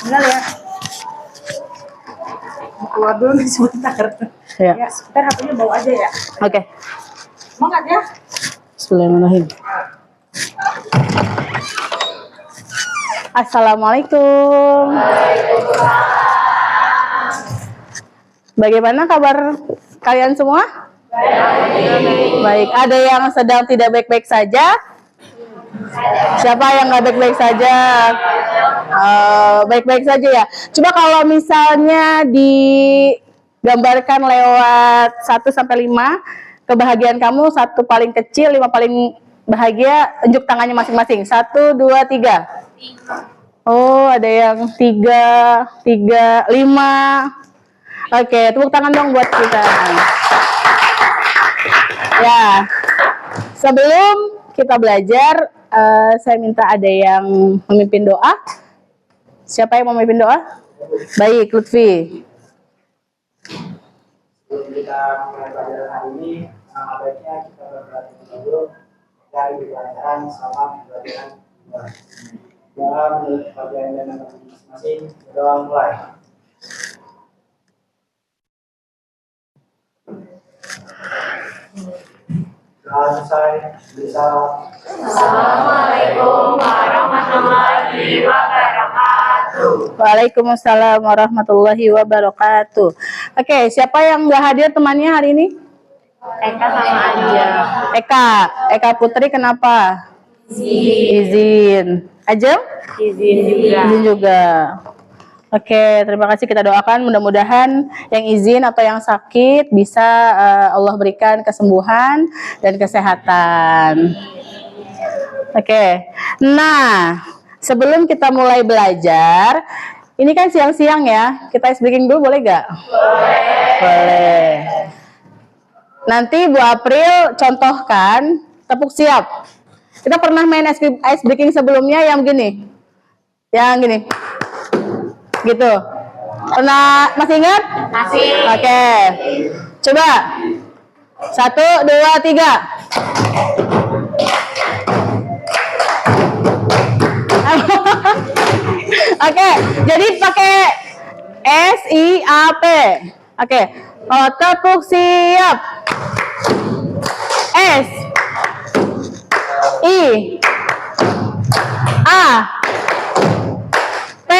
Benar ya. Keluar dulu nih sebentar. Ya. Ya, sebentar HP-nya bawa aja ya. Oke. Semangat ya. Bismillahirrahmanirrahim. Assalamualaikum. Bagaimana kabar kalian semua? Baik. Ada yang sedang tidak baik-baik saja? Siapa yang nggak baik-baik saja? Baik-baik saja ya. Coba kalau misalnya digambarkan lewat 1 sampai 5, kebahagiaan kamu 1 paling kecil, 5 paling bahagia, unjuk tangannya masing-masing. 1, 2, 3. Oh, ada yang 3, 5. Oke, tepuk tangan dong buat kita. Ya, sebelum kita belajar, saya minta ada yang memimpin doa. Siapa yang mau memimpin doa? Baik, Lutfi. Sebelum kita mulai pelajaran hari ini, baiknya kita berdoa dulu dari pelajaran sama pelajaran doa menurut pelajaran dan masing-masing. Doa mulai. Doa selesai. Bisa. Assalamualaikum warahmatullahi wabarakatuh. Waalaikumsalam warahmatullahi wabarakatuh. Oke, siapa yang nggak hadir temannya hari ini? Eka sama Aja. Eka Putri kenapa? Izin. Ajeng? Izin juga. Izin juga. Oke, terima kasih, kita doakan mudah-mudahan yang izin atau yang sakit bisa Allah berikan kesembuhan dan kesehatan. Oke, nah sebelum kita mulai belajar, ini kan siang-siang ya, kita ice breaking dulu boleh gak? Boleh. Nanti Bu April contohkan, tepuk siap. Kita pernah main ice breaking sebelumnya yang gini, gitu. Pernah, masih ingat? Masih. Oke, coba 1, 2, 3. Oke, jadi pakai SIAP. Oke, tepuk siap. S I A P,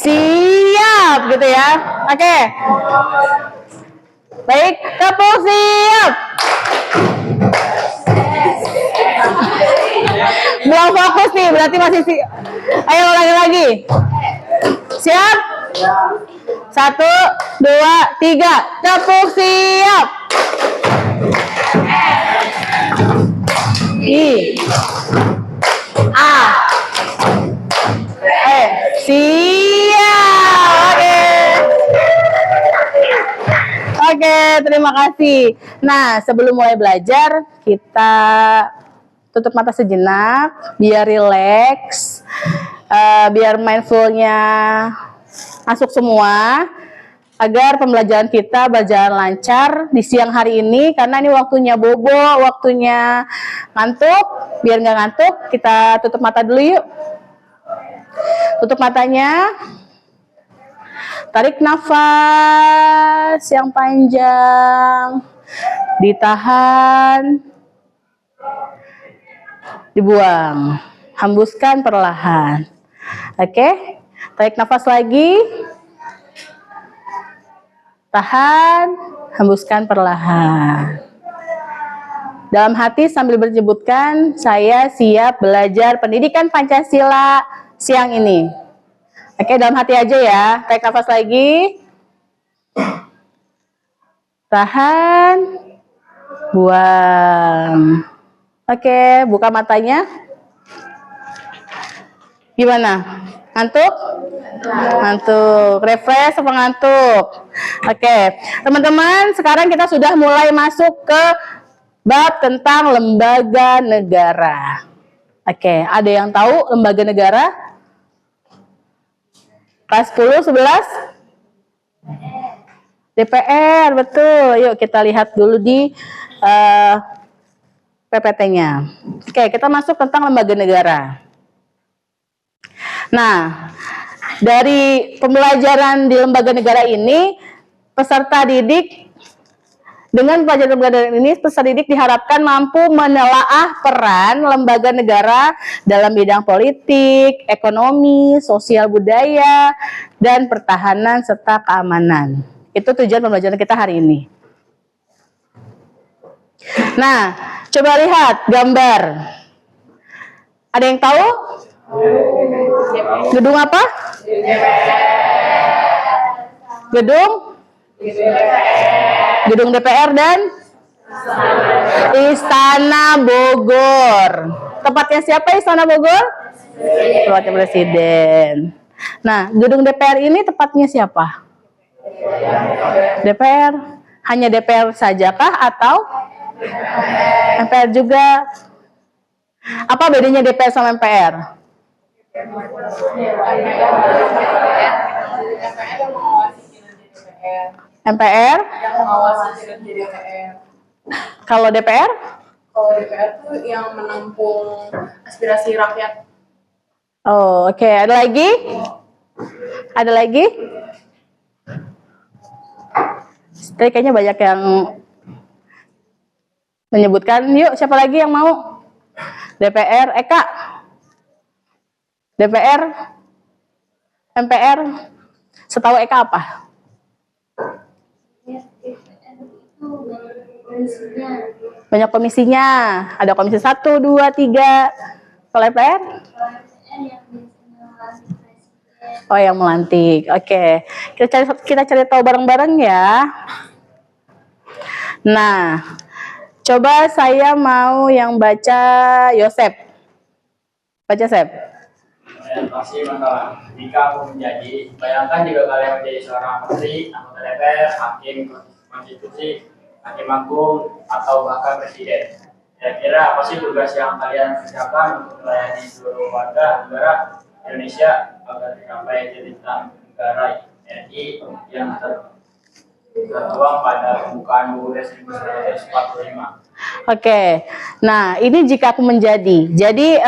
siap gitu ya. Oke. Baik, tepuk siap. Belum fokus nih, berarti masih Ayo ulangi lagi. Siap? 1, 2, 3. Tepuk siap. I A siap. Oke, terima kasih. Nah, sebelum mulai belajar, kita tutup mata sejenak, biar rileks, biar mindfulnya masuk semua, agar pembelajaran kita berjalan lancar di siang hari ini, karena ini waktunya bobo, waktunya ngantuk. Biar nggak ngantuk, kita tutup mata dulu yuk. Tutup matanya. Tarik nafas yang panjang, ditahan, dibuang, hembuskan perlahan. Oke, tarik nafas lagi, tahan, hembuskan perlahan. Dalam hati sambil menyebutkan, saya siap belajar pendidikan Pancasila siang ini. Oke, dalam hati aja ya. Tarik nafas lagi. Tahan. Buang. Oke, buka matanya. Gimana? Ngantuk? Ngantuk. Refresh apa ngantuk? Oke, teman-teman, sekarang kita sudah mulai masuk ke bab tentang lembaga negara. Oke, ada yang tahu lembaga negara? Kelas 10, 11? DPR, betul. Yuk kita lihat dulu di PPT-nya. Oke, kita masuk tentang lembaga negara. Nah, dari pembelajaran di lembaga negara ini, peserta didik dengan pelajaran lembaga negara ini, peserta didik diharapkan mampu menelaah peran lembaga negara dalam bidang politik, ekonomi, sosial budaya, dan pertahanan serta keamanan. Itu tujuan pembelajaran kita hari ini. Nah, coba lihat gambar. Ada yang tahu? Gedung apa? Gedung DPR dan Istana Bogor. Tempatnya siapa Istana Bogor? Tempatnya Presiden. Nah, gedung DPR ini tempatnya siapa? DPR. Hanya DPR sajakah atau MPR juga? Apa bedanya DPR sama MPR? MPR? Kalau DPR? Kalau DPR tuh yang menampung aspirasi rakyat. Oh, oke. Ada lagi? Ada lagi? Tadi kayaknya banyak yang menyebutkan. Yuk, siapa lagi yang mau? DPR, Eka? DPR? MPR? Setahu Eka apa? Banyak komisinya. Ada komisi 1, 2, 3. Kalau MPR? Oh, yang melantik. Oke. Kita cari tahu bareng-bareng ya. Nah, coba saya mau yang baca Yosep. Baca, Sep. Pasti masalah. Jika aku menjadi, bayangkan jika kalian menjadi seorang menteri, anggota DPR, hakim konstitusi, hakim agung, atau bahkan presiden. Kira-kira apa sih tugas yang kalian kerjakan untuk melayani seluruh warga negara Indonesia agar tercapai cita-cita negara RI yang tertuang pada pembukaan UUD 1945? Oke. Nah, ini jika aku menjadi. Jadi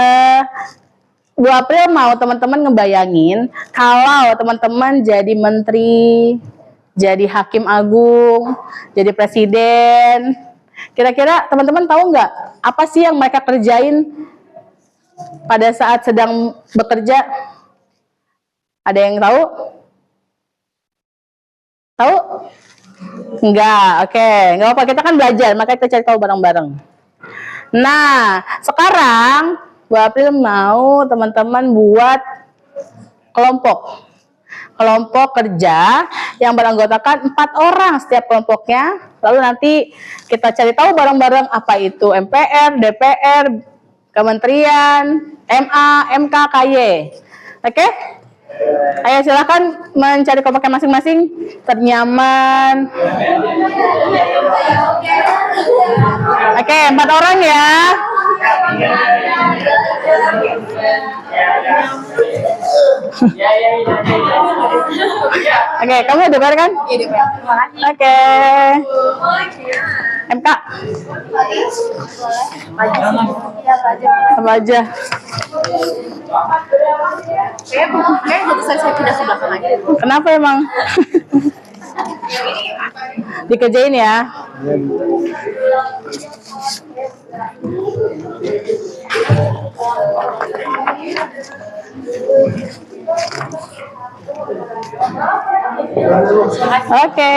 2 April mau teman-teman ngebayangin kalau teman-teman jadi menteri, jadi hakim agung, jadi presiden. Kira-kira teman-teman tahu nggak apa sih yang mereka kerjain pada saat sedang bekerja? Ada yang tahu? Tahu? Enggak, oke. Enggak apa-apa, kita kan belajar, maka kita cari tahu bareng-bareng. Nah, sekarang Bu April mau teman-teman buat kelompok kerja yang beranggotakan 4 orang setiap kelompoknya. Lalu nanti kita cari tahu bareng-bareng apa itu MPR, DPR, Kementerian, MA, MK, KY. Oke? Ayo silakan mencari kelompoknya masing-masing ternyaman. Oke, 4 orang ya. Oke, kamu DPR kan? Iya, DPR. Oke. MK. Apa aja? Kayak jadi saya pindah ke belakang aja. Kenapa emang? Dikerjain ya. Oke.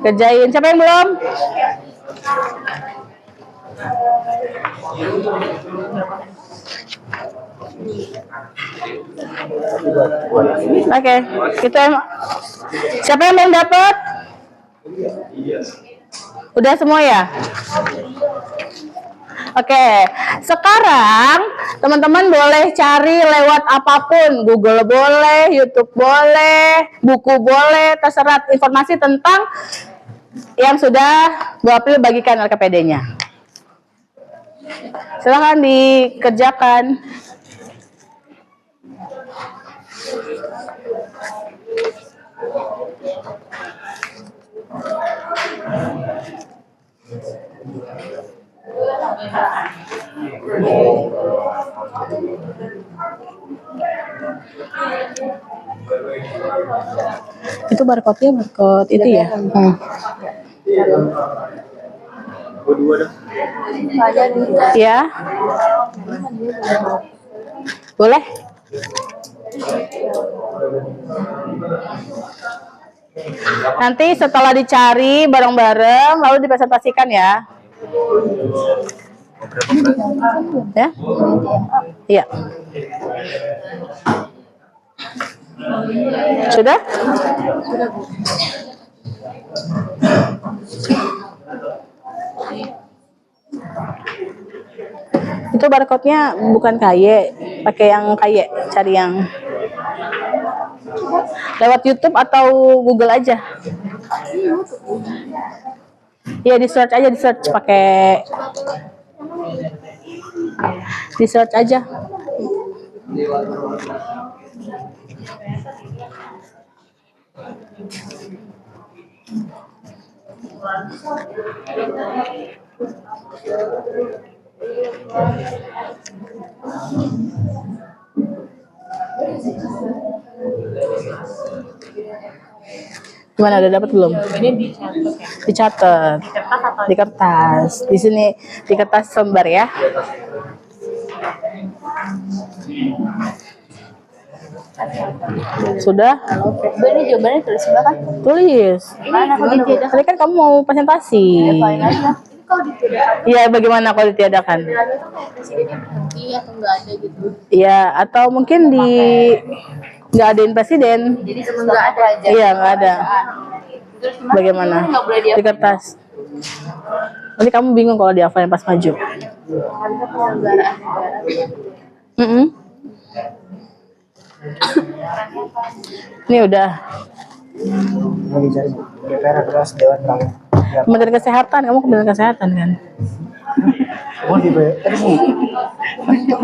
Kerjain. Siapa yang belum? Oke. Kita siapa yang belum dapat? Udah semua ya? Oke, sekarang teman-teman boleh cari lewat apapun, Google boleh, YouTube boleh, buku boleh, terserah informasi tentang yang sudah Bu April bagikan LKPD-nya. Silahkan dikerjakan. Itu barcode-nya barcode itu ya? Ya. Boleh? Nanti setelah dicari bareng-bareng lalu dipresentasikan ya. Ya? Iya. Sudah? Itu barcode-nya bukan KY, pakai yang KY, cari yang lewat YouTube atau Google aja. Ya di search aja, di search pakai di search aja. Gimana, udah dapat belum? Ini dicatat ya. Dicatat di kertas. Di sini di kertas lembar ya. Sudah? Ini jawabannya tulis sebelah kan? Tulis. Mana kalau ditiadakan? Tadi kan kamu mau presentasi. Paling aja. Ini kalau ditiadakan, Iya, bagaimana kalau ditiadakan? itu kayak presidennya berhenti atau nggak ada gitu. Iya, atau mungkin di nggak adain presiden. Jadi nggak ada aja. Iya, nggak ada. Terus gimana? Bagaimana? Nggak boleh Di kertas. Nanti kamu bingung kalau dihafalin pas maju. Harusnya penyelenggaraan negara. Ini udah. Lagi cari DPR terus Dewan Perwakilan. Kementerian Kesehatan, kamu Kementerian Kesehatan kan? Oh di DPR nih.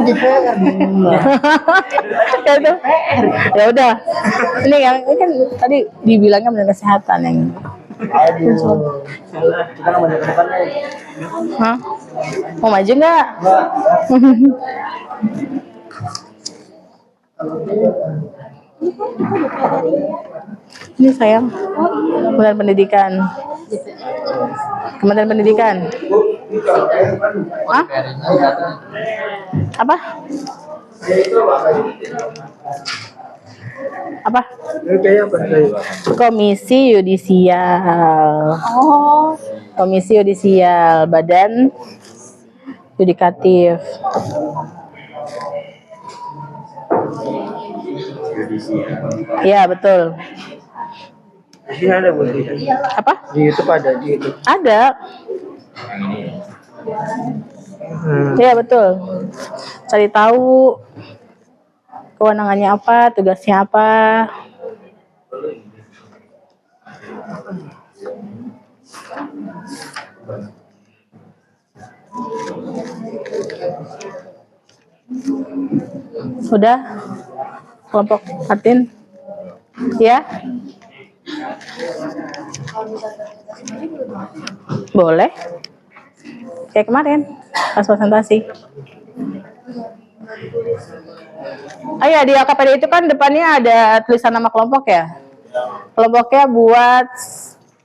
DPR Ya itu. Ya udah. Ini kan tadi dibilangnya Kementerian Kesehatan yang. Aduh. Kita nggak banyak depannya. Hah? Mau maju nggak? Ini sayang. Kementerian Pendidikan. Kementerian Pendidikan. Hah? Apa? Apa? Komisi Yudisial. Oh, Komisi Yudisial, Badan Yudikatif. Iya, betul. Ini ada boleh. Apa? Di YouTube ada di YouTube. Ada. Iya, betul. Cari tahu kewenangannya apa, tugasnya apa. Sudah? Kelompok Martin? Ya? Boleh. Kayak kemarin, pas presentasi. Oh iya, di LKPD itu kan depannya ada tulisan nama kelompok ya. Kelompoknya buat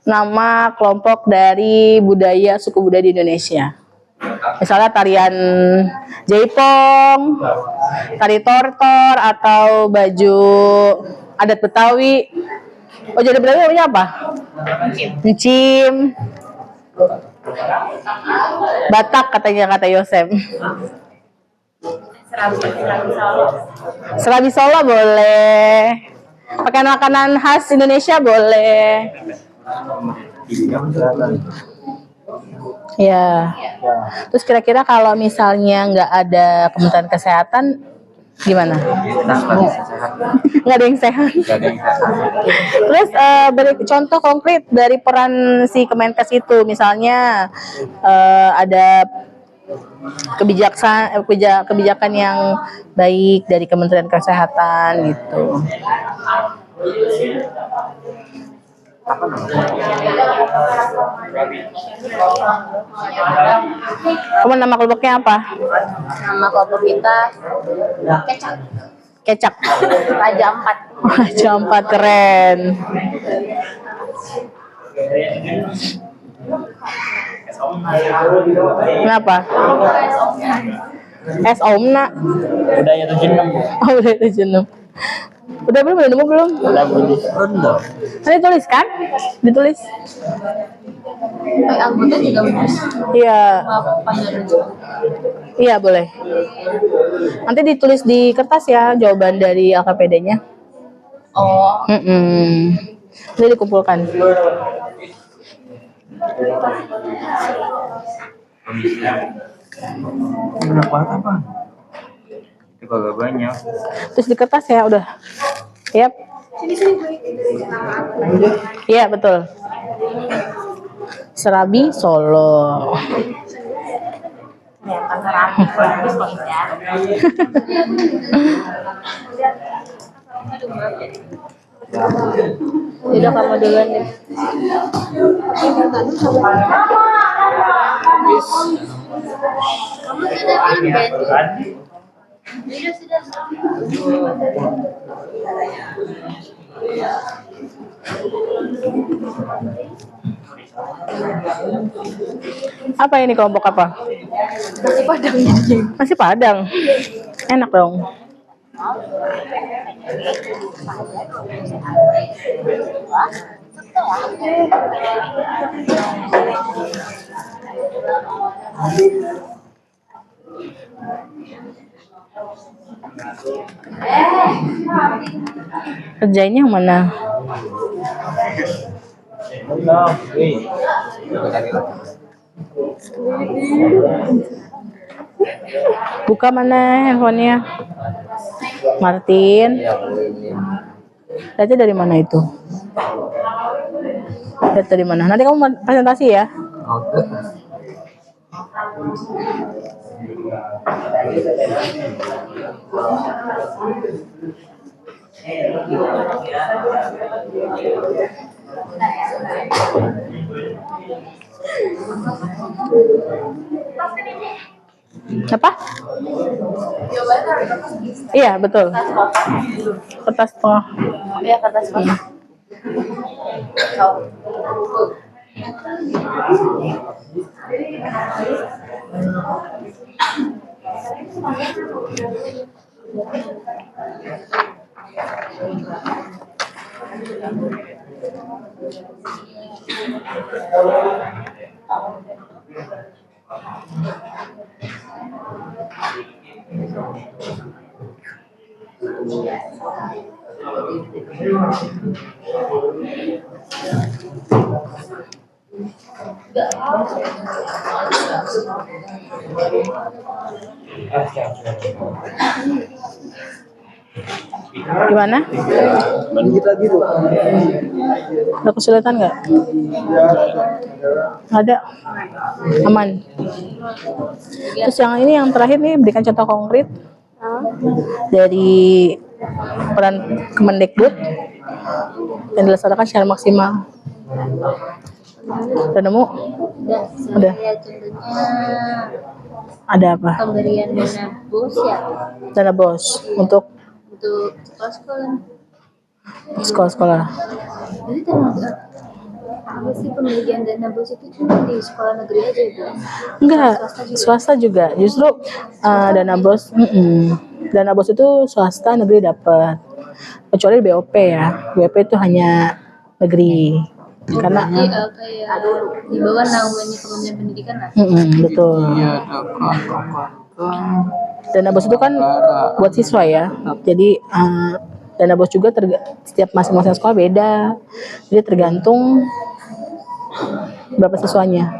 nama kelompok dari budaya suku budaya di Indonesia. Misalnya tarian jaipong, tari tortor, atau baju adat Betawi. Oh, jadi Betawi namanya apa? Encim. Batak katanya, kata Yosem. Serabi Solo boleh. Pakai makanan khas Indonesia boleh. Ya. Terus kira-kira kalau misalnya nggak ada Kementerian Kesehatan, gimana? Nggak ada yang sehat. Terus beri contoh konkret dari peran si Kemenkes itu, misalnya ada kebijakan yang baik dari Kementerian Kesehatan gitu. Kamu nama kelompoknya apa? nama kelompok kita kecap. Kecap. Raja 4. Raja 4 keren. Kenapa? Es Omna. Udah ya 76. Oh, udah 76. Udah belum? Udah nemu belum? Udah boleh. Udah. Tadi tulis kan? Ditulis. Anggota juga menulis Iya. panjang juga. Iya, boleh. Nanti ditulis di kertas ya jawaban dari LKPD-nya. Oh, Nanti dikumpulkan. Berapa apa? Itu kagak banyak. Terus di kertas ya udah. Yap. Iya, betul. Serabi Solo. udah kamu duluan deh. Kamu sudah pindah. Sudah. Apa ini kelompok apa? Masih padang. Masih Padang. Enak dong. Kerjainnya yang mana? Buka mana handphonenya? Martin. Data dari mana itu? Data dari mana? Nanti kamu presentasi ya. Apa? Iya, betul. Kertas setengah. Ya kertas kotak. Gimana? Ada kesulitan nggak? Ada. Aman. Terus yang ini yang terakhir nih berikan contoh konkret dari peran Kemendikbud yang dilaksanakan secara maksimal. Udah nemu? Udah. Ya contohnya Ada apa? pemberian dana bos ya Dana bos untuk untuk sekolah-sekolah. sekolah-sekolah. Jadi apa sih pemberian dana bos itu cuma di sekolah negeri aja ya? Enggak, swasta juga. Justru dana bos, dana bos itu swasta negeri dapat. Kecuali BOP ya. BOP itu hanya negeri. Karena Jadi kayak di bawah naungannya Kementerian Pendidikan lah. betul. Dana bos itu kan buat siswa ya. Jadi dana bos juga setiap masing-masing sekolah beda. Jadi tergantung berapa siswanya.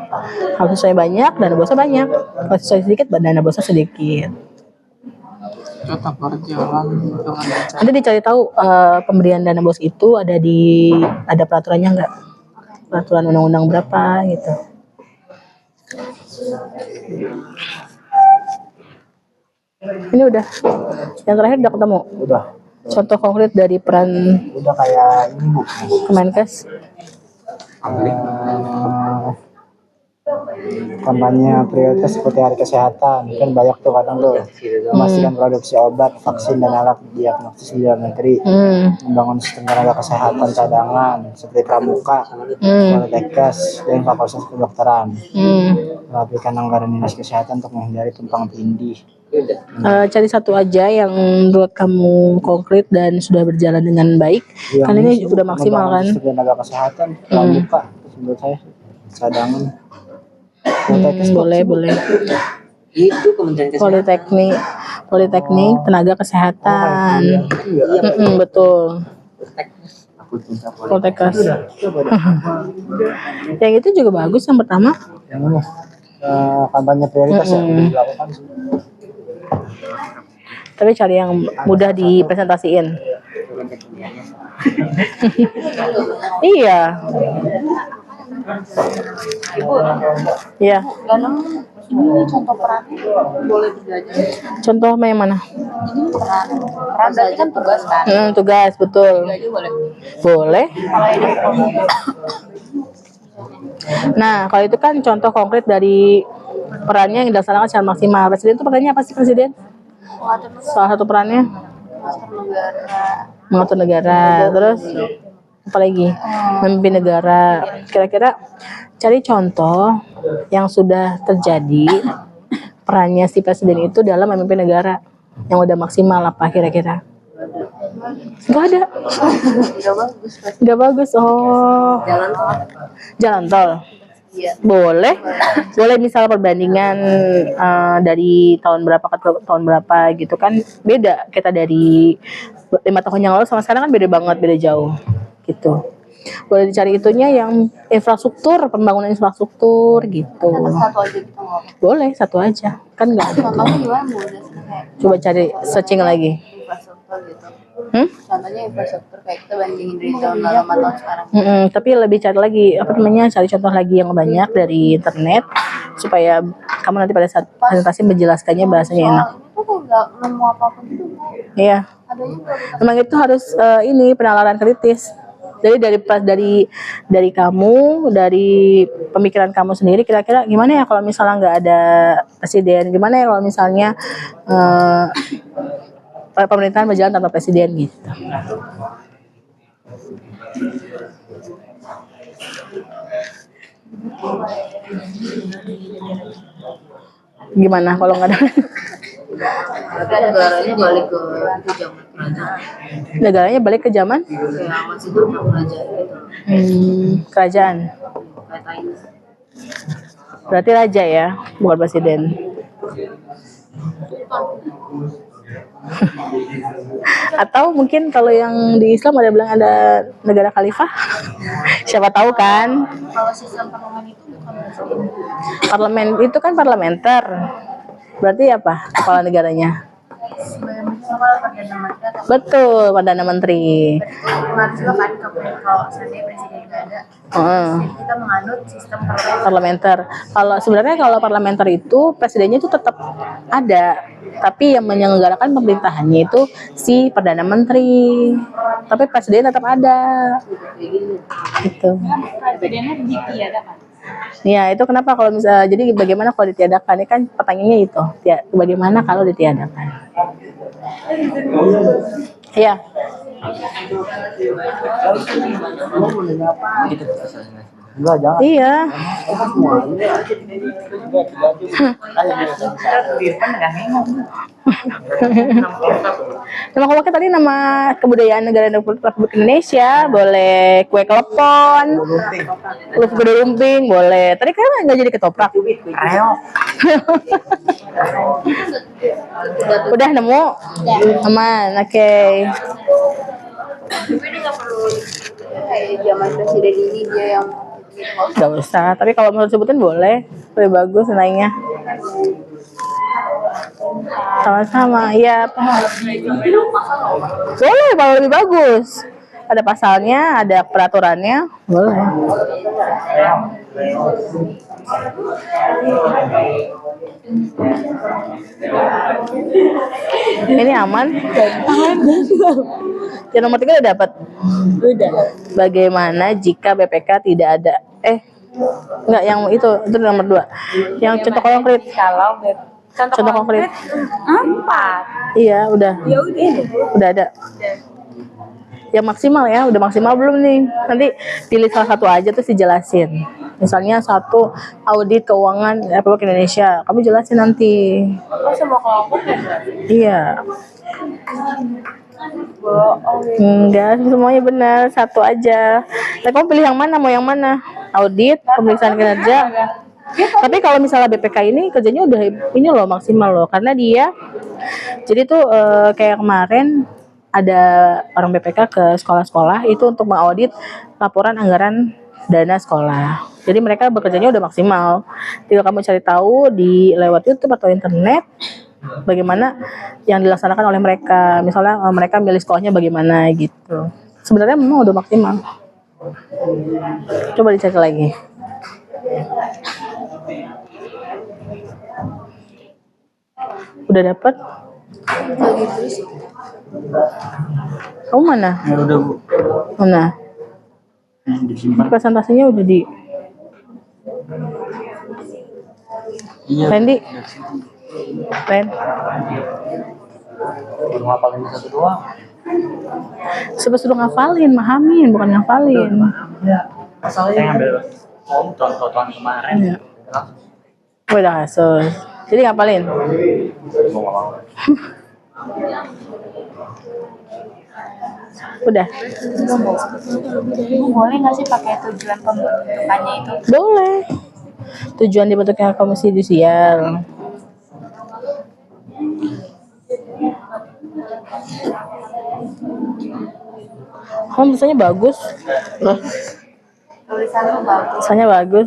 Kalau siswanya banyak, dana bosnya banyak. Kalau siswanya sedikit, dana bosnya sedikit. Tetap berjalan dengan lancar. Nanti dicari tahu pemberian dana bos itu ada peraturannya nggak? Peraturan undang-undang berapa gitu. Ini udah. Yang terakhir udah ketemu. Udah. Contoh konkret dari peran Udah kayak ini Bu. Kemenkes. kampanye prioritas seperti hari kesehatan, kan banyak tuh kadang tuh memastikan produksi obat, vaksin dan alat diagnosis di dalam negeri, membangun sistem tenaga kesehatan cadangan seperti pramuka, Poltekkes dan fakultas kedokteran, merapikan anggaran dinas kesehatan untuk menghindari tumpang tindih. Cari satu aja yang menurut kamu konkret dan sudah berjalan dengan baik. Kan ini udah maksimal kan? Sistem tenaga kesehatan, pramuka, menurut saya cadangan. Poltekkes Boleh. Itu Kementerian Kesehatan. Politeknik tenaga kesehatan. Betul. Poltekkes. Yang itu juga bagus yang pertama. Yang ini kampanye prioritas ya udah dilakukan sih. Tapi cari yang mudah dipresentasiin. Iya. Iya. Ini contoh peran boleh belajar. Contoh yang mana? Peran berarti kan tugas kan. Tugas, betul. Belajar boleh. Boleh. Nah, kalau itu kan contoh konkret dari perannya yang dilaksanakan secara maksimal. Presiden itu perannya apa sih, Presiden? Salah satu perannya mengatur negara. Terus apa lagi? Memimpin negara. Kira-kira cari contoh yang sudah terjadi perannya si presiden itu dalam memimpin negara yang udah maksimal apa kira-kira? Gak ada. Gak bagus. Oh. Jalan tol. Boleh misal perbandingan dari tahun berapa ke tahun berapa gitu kan beda. Kita dari 5 tahun yang lalu sama sekarang kan beda banget, beda jauh gitu. Boleh dicari itunya yang infrastruktur, pembangunan infrastruktur gitu. Satu aja gitu nggak? Boleh satu aja, kan nggak ada. Contohnya gimana Bu? Coba cari searching lagi. Infrastruktur gitu. Contohnya infrastruktur kayak kita bandingin dari tahun lalu sama tahun sekarang. Tapi lebih cari lagi cari contoh lagi yang banyak dari internet supaya kamu nanti pada saat presentasi menjelaskannya bahasanya enak. Itu kayak nggak nemu apapun itu. Iya. Adanya prioritas. Memang itu harus penalaran kritis. Jadi dari kamu, dari pemikiran kamu sendiri, kira-kira gimana ya kalau misalnya nggak ada presiden, gimana ya kalau misalnya pemerintahan berjalan tanpa presiden gitu. Gimana kalau nggak ada? Negaranya balik ke zaman kerajaan. Negaranya balik ke zaman Kayak masih dulu kerajaan gitu. kerajaan. Kayak Thailand. Berarti raja ya, bukan presiden. Atau mungkin kalau yang di Islam ada bilang ada negara khalifah. Siapa tahu kan? Kalau sistem parlemen itu bukan presiden. Parlemen itu kan parlementer. Berarti apa? Kepala negaranya. Kalau perdana menteri atau Betul, Perdana Menteri. pengaruh juga kan kalau seandainya presiden nggak ada, jadi kita menganut sistem parlemen. Parlementer. Kalau parlementer itu presidennya itu tetap ada, tapi yang menyelenggarakan pemerintahannya itu si Perdana Menteri. Tapi presiden tetap ada. Gitu. Presidennya ditiadakan. Ya, itu kenapa kalau misalnya jadi bagaimana kalau ditiadakan? Ini kan pertanyaannya itu. Ya, bagaimana kalau ditiadakan? Iya. Enggak, jangan. Iya. Nama kelompoknya tadi nama kebudayaan negara Republik Indonesia, boleh kue klepon, kuda lumping, boleh. Tadi kan nggak jadi ketoprak. Udah nemu? Aman, oke. Tapi ini nggak perlu kayak zaman presiden ini dia yang Gak usah, tapi kalau mau sebutin boleh, lebih bagus nilainya. Sama-sama, iya. Boleh, kalau lebih bagus. Ada pasalnya, ada peraturannya, boleh. Ini aman? Yang nomor 3 udah dapat. Udah. Bagaimana jika BPK tidak ada? Enggak, yang itu nomor 2. Yang contoh konkret. Kalau Contoh konkret. 4. Iya, udah. Ya udah. Udah ada. Yang maksimal ya, udah maksimal belum nih? Nanti pilih salah satu aja terus dijelasin. Misalnya satu audit keuangan Republik Indonesia, kamu jelasin nanti. Oh, semua kelompok ya? Iya. Enggak, semuanya benar, satu aja. Nah, kamu pilih yang mana? Mau yang mana? Audit, pemeriksaan kinerja. Tapi kalau misalnya BPK ini kerjanya udah ini loh maksimal loh, karena dia jadi tuh kayak kemarin ada orang BPK ke sekolah-sekolah itu untuk mengaudit laporan anggaran dana sekolah. Jadi mereka bekerjanya udah maksimal. Tinggal kamu cari tahu di lewat YouTube atau internet bagaimana yang dilaksanakan oleh mereka. Misalnya mereka milih sekolahnya bagaimana gitu. Sebenarnya memang udah maksimal. Coba dicari lagi. Udah dapat? Kamu mana? Ya udah Bu. Mana? Disimpan. Presentasinya udah di Iya. Randy. Ren. Baru ngapalin satu doang. Sebab sudah ngafalin, mahamin, bukan ngafalin. Saya ngambil contoh-contohan kemarin. Iya. Udah kasus. Jadi ngapalin. Udah. Boleh nggak sih pakai tujuan pembentukannya itu? Boleh. Tujuan dibentuknya komisi judisial. Kamu tulisannya bagus. Loh, Tulisannya bagus. tulisannya bagus.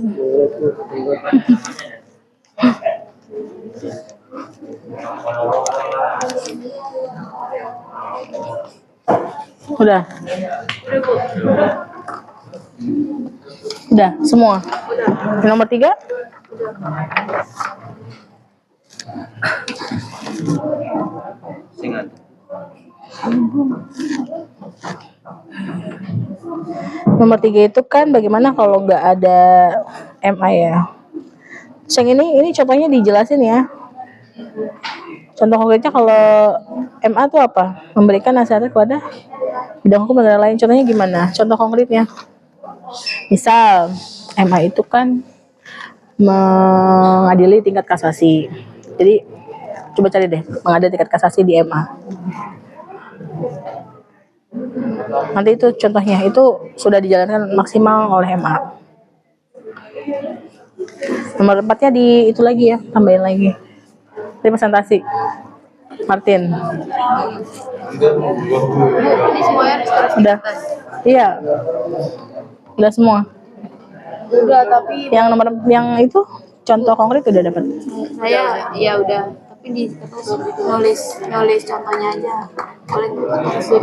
Udah. Udah, semua. Yang nomor 3? Ingat. Nomor 3 itu kan bagaimana kalau nggak ada MA ya. Terus yang ini contohnya dijelasin ya. Contoh konkretnya kalau MA itu apa? Memberikan nasihat kepada bidang hukum dan lain. Contohnya gimana? Contoh konkretnya. Misal MA itu kan mengadili tingkat kasasi. Jadi coba cari deh mengadili tingkat kasasi di MA. Nanti itu contohnya itu sudah dijalankan maksimal oleh MA. Nomor 4-nya di itu lagi ya, tambahin lagi. Representasi. Martin. Ini semuanya harus Udah. Iya. Udah semua. udah, tapi Yang nomor yang itu contoh konkret udah dapat. saya ya udah, tapi di nulis contohnya aja. Boleh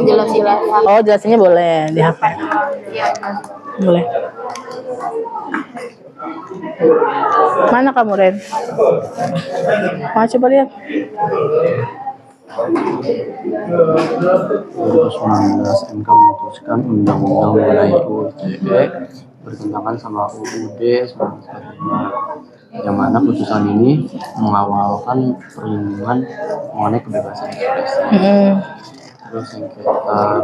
jelasin ya. Oh, jelasinnya boleh di HP. Iya. Boleh. Mana kamu, Ren? Coba lihat. 2019 MK memutuskan undang-undang mengenai UU ITE bertentangan sama UUD 1945, yang mana putusan ini mengawalkan perlindungan mengenai kebebasan ekspresi. Terus sengketa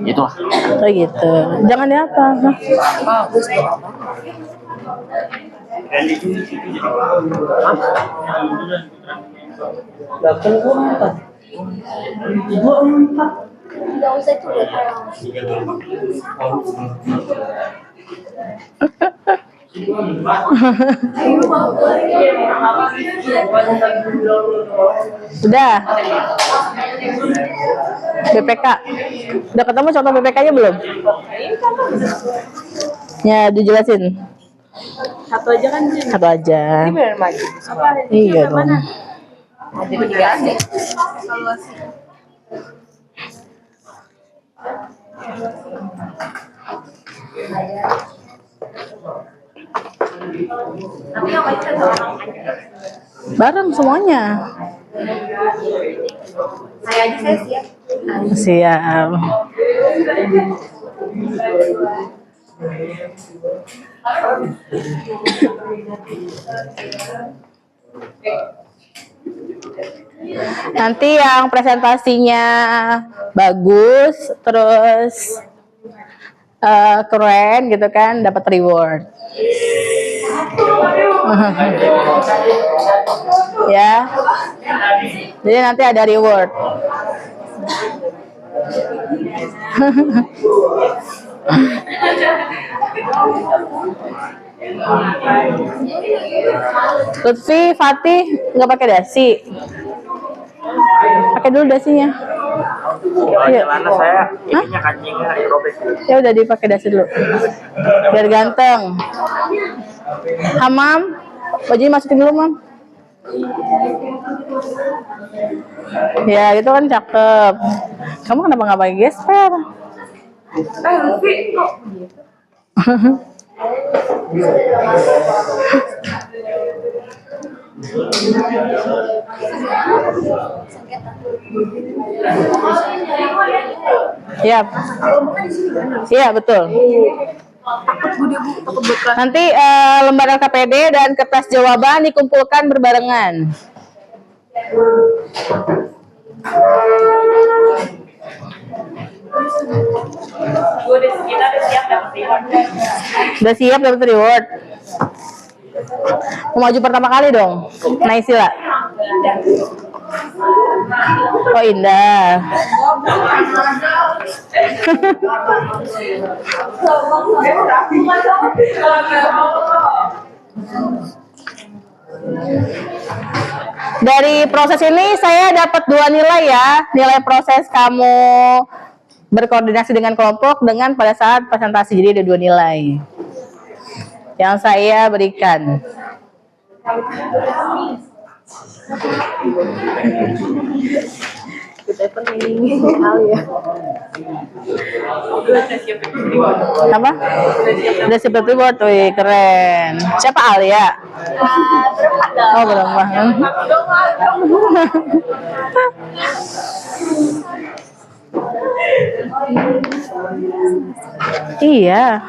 itulah. Oh gitu. Jangan di apa? Nah. Nggak usah itu udah Udah. BPK. Udah ketemu contoh BPK-nya belum? Ya, dijelasin. Satu aja kan Jin. Satu aja. Ini benar maju. Apa? Iya dong. Ada 3 aja. Tapi yang baca orang aja. Bareng semuanya. Saya aja saya siap. Siap. Nanti yang presentasinya bagus, terus keren gitu kan, dapat reward. Ya, jadi nanti ada reward. Lutfi, Fatih nggak pakai dasi, pakai dulu dasinya. Iya. Saya ininya kancingnya robek. Ya udah dipakai dasi dulu, biar ganteng. Hamam, bajunya masukin dulu, Mam. Ya, itu kan cakep. Kamu kenapa nggak pakai gesper? Lutfi kok gitu? Iya. Iya, betul. Nanti lembaran KPD dan kertas jawaban dikumpulkan berbarengan. Udah siap dapat reward. Mau maju pertama kali dong, Naisila. Oh, Indah. Dari proses ini saya dapat 2 nilai ya. Nilai proses kamu berkoordinasi dengan kelompok dengan pada saat presentasi. Jadi ada 2 nilai yang saya berikan. Apa? Udah siap reward, wih keren. Siapa Alia? Oh berapa? Iya.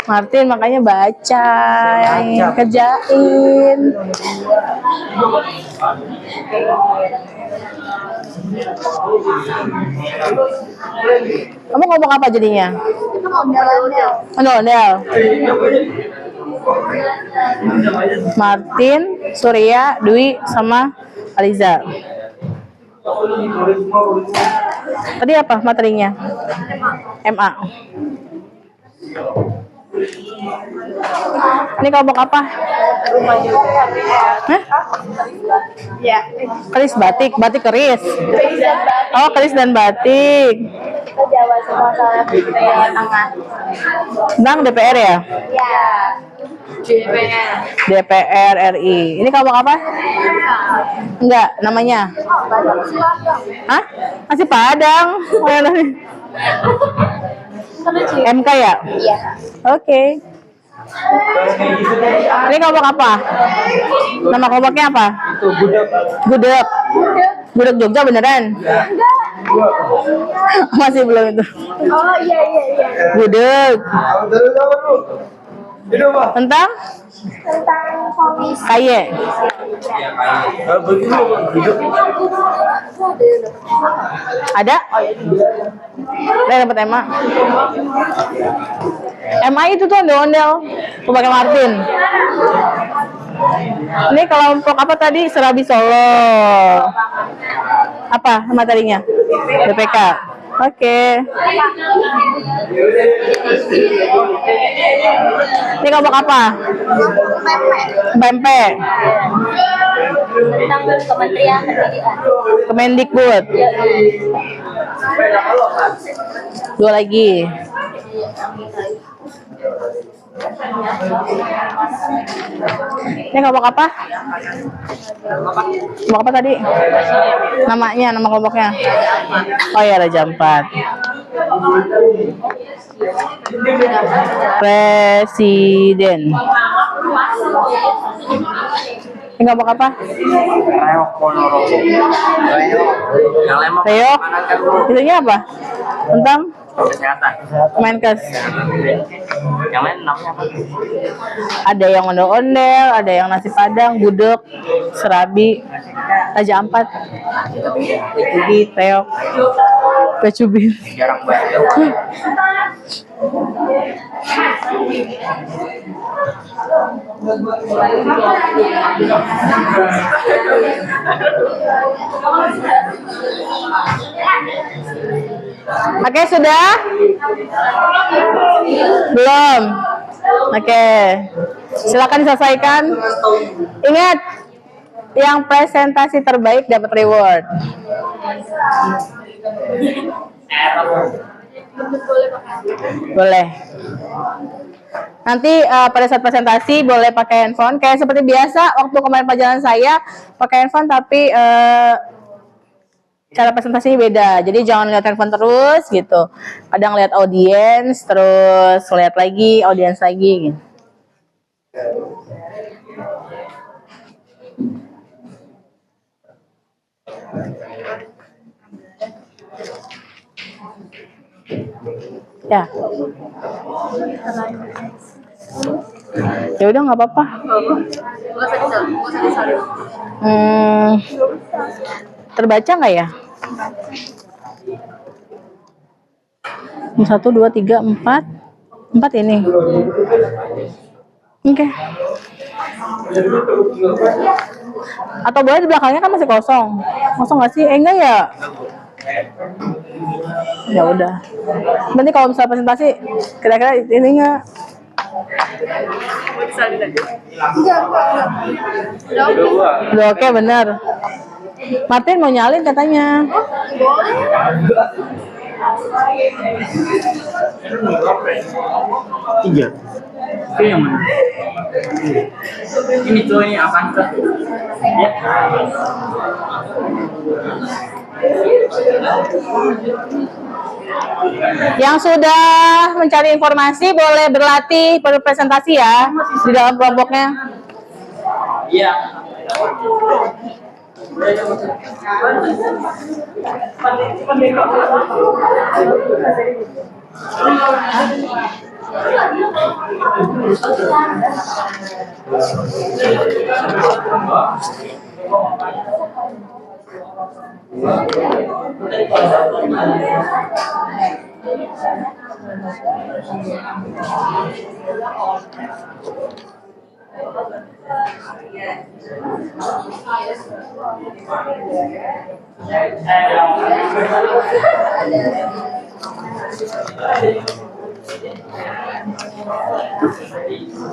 Martin makanya baca, kerjain. Kamu ngomong apa jadinya? Ondel-ondel. Martin, Surya, Dwi, sama Aliza. Tadi apa materinya? MA. Ini kelompok apa? Hah? Ya. Keris batik, batik keris. Oh, keris dan batik. Kita jawab semua soal yang tengah. Tentang DPR ya? Ya. DPR. DPR RI. Ini kelompok apa? Enggak, namanya? Hah? Masih Padang. MK ya? Iya. Oke. Ini kelompok apa? Nama kelompoknya apa? Gudeg. Gudeg Jogja beneran? Masih belum itu. Oh iya. Gudeg. Tentang Komisi. kaye. Ada? Ada dapat EMA. EMA itu tuh ondel-ondel. Tuh pakai Martin. Ini kelompok apa tadi? Serabi Solo. Apa materinya? BPK. Oke. Ini kelompok apa? BMP. Tentang Kementerian Pendidikan. Kemendikbud. 2 lagi. Ini kelompok apa? Kelompok apa tadi? Namanya, nama kelompoknya? Oh ya, Raja 4. Presiden. Tinggal apa apa? Reok Ponorogo. Yang lemok Reok. mana kan Bu? Itunya apa? Tentang Kesehatan. Menkes. Yang lain namanya apa? Ada yang ondel-ondel, ada yang nasi padang, gudeg, serabi, Raja Ampat, reok, pecubit. Jarang banget. Oke, sudah? Belum? Oke. Silakan diselesaikan. Ingat, yang presentasi terbaik dapat reward. Boleh. Nanti pada saat presentasi boleh pakai handphone. Kayak seperti biasa, waktu kemarin pelajaran saya pakai handphone, tapi cara presentasinya beda. Jadi jangan lihat handphone terus gitu. Kadang lihat audiens, terus lihat lagi audiens lagi. Gitu. Ya. Ya udah nggak apa-apa. Terbaca nggak ya? 1, 2, 3, 4. 4 ini. Oke. Atau boleh di belakangnya kan masih kosong. Kosong nggak sih? Enggak ya? Ya udah. Nanti kalau misalnya presentasi, kira-kira ini nggak? Udah oke, bener. Martin mau nyalin katanya. Tiga. Itu yang mana? Ini tuh ini akan ke. Ya. Yang sudah mencari informasi boleh berlatih berpresentasi ya di dalam kelompoknya. Iya.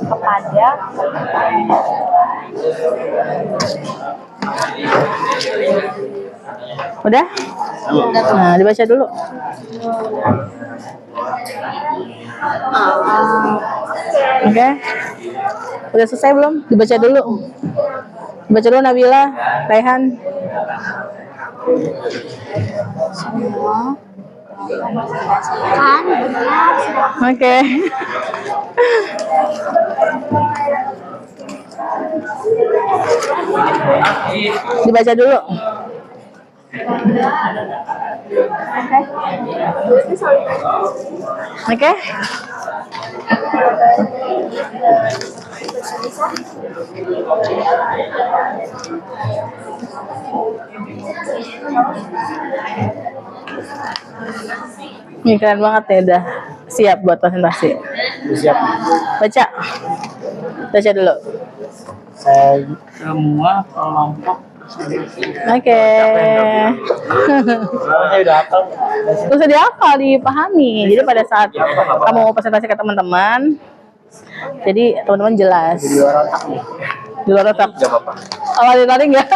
Kepada udah? Nah, dibaca dulu. Oke. Udah selesai belum? Dibaca dulu. Dibaca dulu Nabila, Raihan. Kan benar. Oke. Dibaca dulu. Oke. Ini keren banget ya, udah siap buat presentasi. Siap. Baca. Baca dulu. Saya semua kelompok. Oke. Saya udah hafal. Terus usah dihafal, dipahami. Jadi pada saat kamu mau presentasi ke teman-teman, jadi teman-teman jelas. Di luar otak. Gak apa-apa. Oh, lari-lari nggak?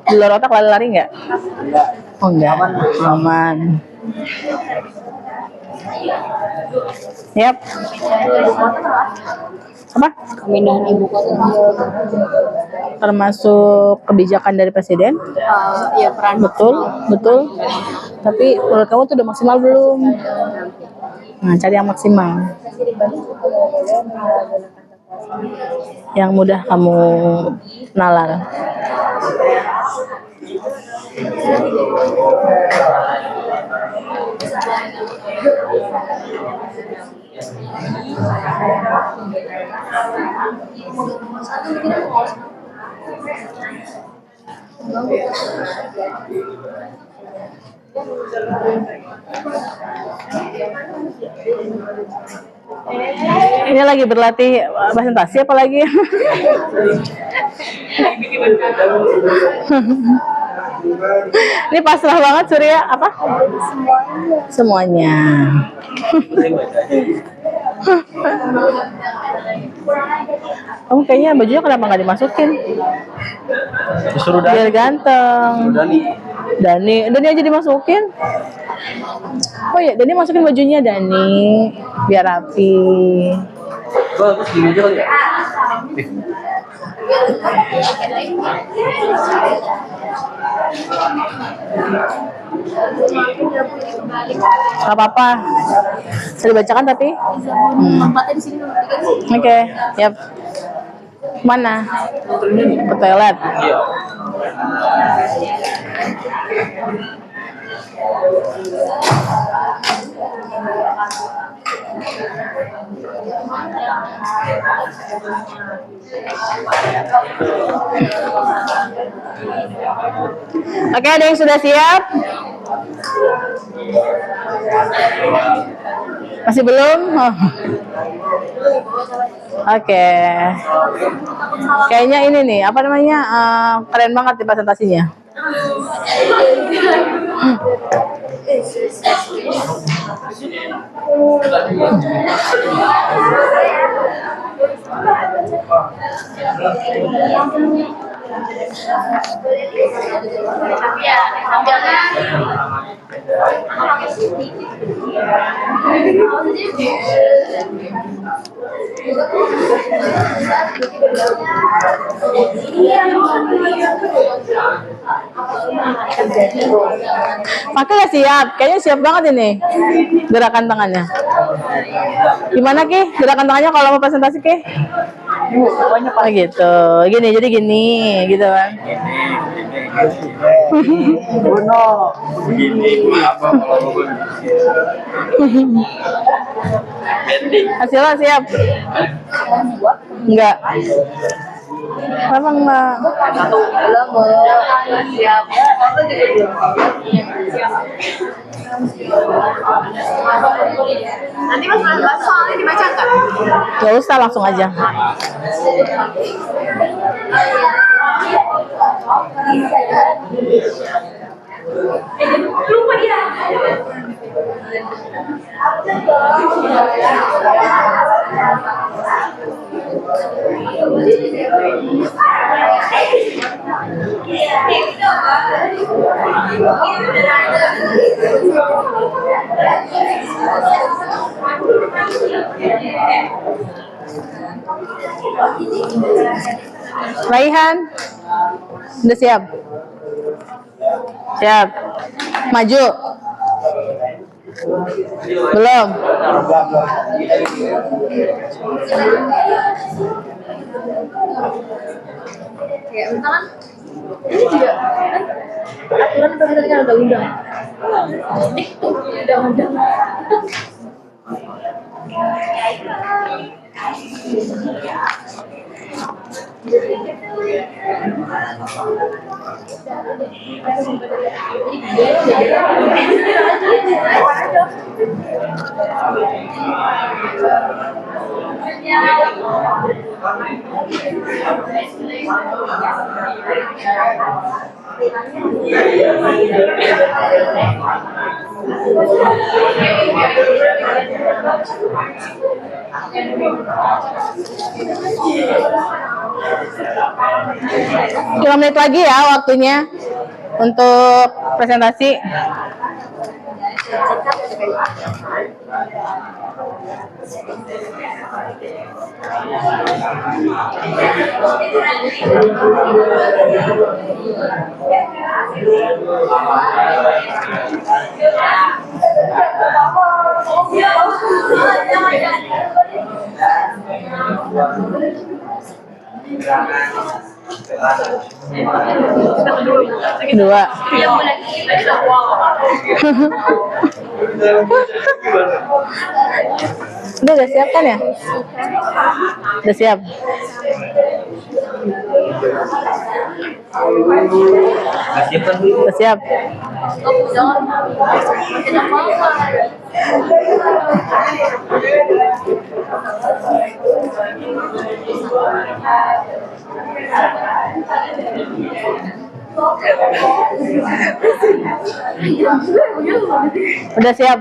Di luar otak lari-lari nggak? Oh enggak. Aman. Yap. Apa? Pemindahan ibu kota Termasuk kebijakan dari presiden? ya peran Betul, betul. Tapi menurut kamu tuh udah maksimal belum? Nah, cari yang maksimal. yang mudah kamu nalar? Ini lagi berlatih presentasi apa lagi? Ini pasrah banget Surya, apa? Semuanya. Kamu kayaknya bajunya kenapa nggak dimasukin? Disuruh Dani. Biar ganteng. Dani aja dimasukin. Oh ya, Dani masukin bajunya Dani, biar rapi. Bagus gini aja kali ya. Gak apa-apa. Bisa dibacakan tapi? Tempatnya di sini nomor 3. Oke, yap. Mana? Ke toilet. Iya. Oke, ada yang sudah siap? Masih belum? Oh. Oke. Kayaknya ini nih, apa namanya? Keren banget di presentasinya. Maka udah siap, kayaknya siap banget ini gerakan tangannya. Gimana Ki? Gerakan tangannya kalau mau presentasi Ki? Oh gitu, gini jadi gini, gitu kan? Hasilnya siap? Enggak. Memang enggak. Siap. Nanti Mas bahas soalnya dibacakan. Gak usah, langsung aja. Lupa dia. Raihan, udah siap? Siap. Maju. Belum. Kayak misalkan ini juga aturan tadi kan undang-undang. Undang-undang. Cuma menit lagi ya waktunya untuk presentasi. Dua. Udah siap kan ya? Udah siap. Udah siap. Udah siap.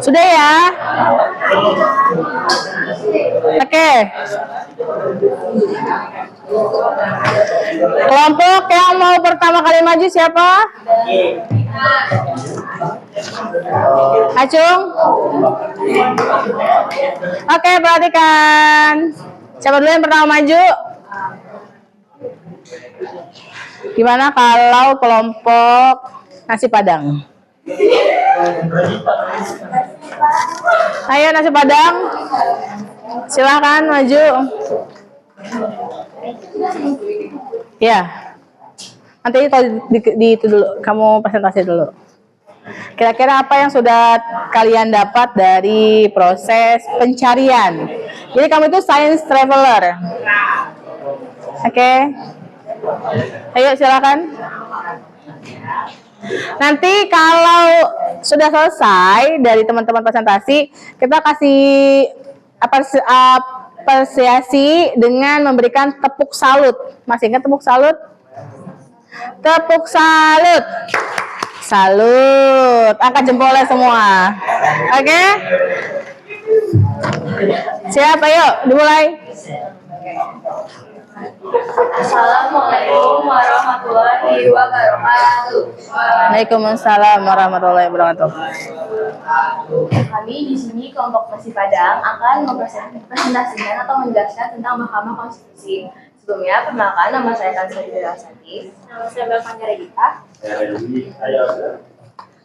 Sudah ya? Oke. Kelompok yang mau pertama kali maju siapa? Acung? Oke, perhatikan. Siapa dulu yang pertama maju? Gimana kalau kelompok nasi padang? Ayo nasi padang, silakan maju. Ya, nanti itu dulu, kamu presentasi dulu. Kira-kira apa yang sudah kalian dapat dari proses pencarian? Jadi kamu itu science traveler. Oke. Ayo silakan. Nanti kalau sudah selesai dari teman-teman presentasi, kita kasih apresiasi dengan memberikan tepuk salut. Masih ingat tepuk salut? Tepuk salut. Salut. Angkat jempolnya semua. Oke? Siap, ayo dimulai. Assalamualaikum warahmatullahi wabarakatuh. Waalaikumsalam warahmatullahi wabarakatuh. Kami di sini kelompok Persib Padang akan mempresentasikan atau menjelaskan tentang Mahkamah Konstitusi. Sebelumnya, perkenalkan, nama saya Kansari Delasati. Nama saya Belkan Regita.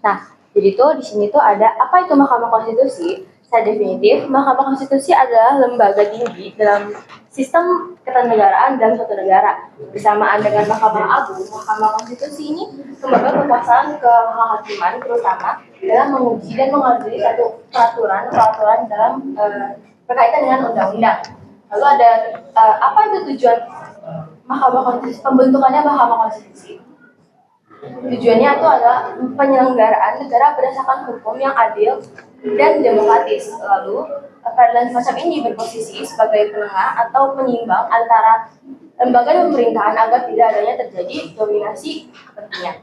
Nah, jadi tuh di sini tuh ada apa itu Mahkamah Konstitusi? Secara definitif, Mahkamah Konstitusi adalah lembaga tinggi dalam sistem ketatanegaraan dalam suatu negara. Bersamaan dengan Mahkamah Agung, Mahkamah Konstitusi ini memegang kekuasaan kehakiman terutama dalam menguji dan mengadili satu peraturan dalam berkaitan dengan undang-undang. Lalu ada apa itu tujuan Mahkamah Konstitusi? Pembentukannya Mahkamah Konstitusi. Tujuannya itu adalah penyelenggaraan negara berdasarkan hukum yang adil dan demokratis. Lalu, peradilan semacam ini berposisi sebagai penengah atau penyeimbang antara lembaga pemerintahan agar tidak adanya terjadi dominasi kepentingan.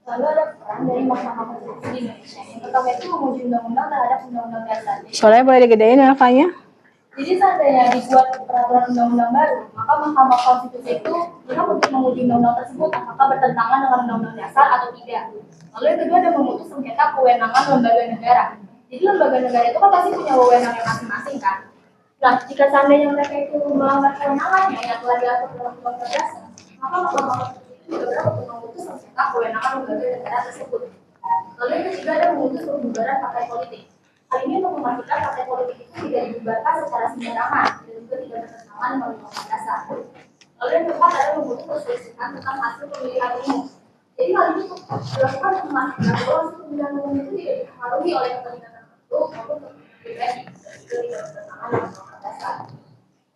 Lalu ada peran dari Mahkamah Konstitusi di Indonesia. Yang pertama itu menguji undang-undang terhadap undang-undang biasa. Soalnya boleh digedein ya, Kaknya? Jadi seandainya dibuat peraturan undang-undang baru, maka Mahkamah Konstitusi itu berhak untuk menguji undang-undang tersebut apakah bertentangan dengan undang-undang dasar atau tidak. Lalu yang kedua ada memutus sengketa kewenangan lembaga negara. Jadi lembaga negara itu kan pasti punya wewenang yang masing-masing kan. Nah, jika seandainya mereka itu melanggar kewenangannya yang telah diatur dalam undang-undang dasar, maka Mahkamah Konstitusi itu juga berhak untuk memutus sengketa kewenangan lembaga negara tersebut. Lalu yang ketiga ada memutus pembubaran partai politik. Hal ini untuk memastikan partai politik itu tidak dibubarkan secara sembarangan dan juga tidak bertentangan dengan undang-undang dasar. Lalu yang keempat adalah memutus perselisihan tentang hasil pemilihan umum. Jadi hal ini dilakukan untuk memastikan bahwa hasil pemilihan umum itu tidak dipengaruhi oleh kepentingan tertentu maupun pribadi, itu tidak bertentangan dengan undang-undang dasar.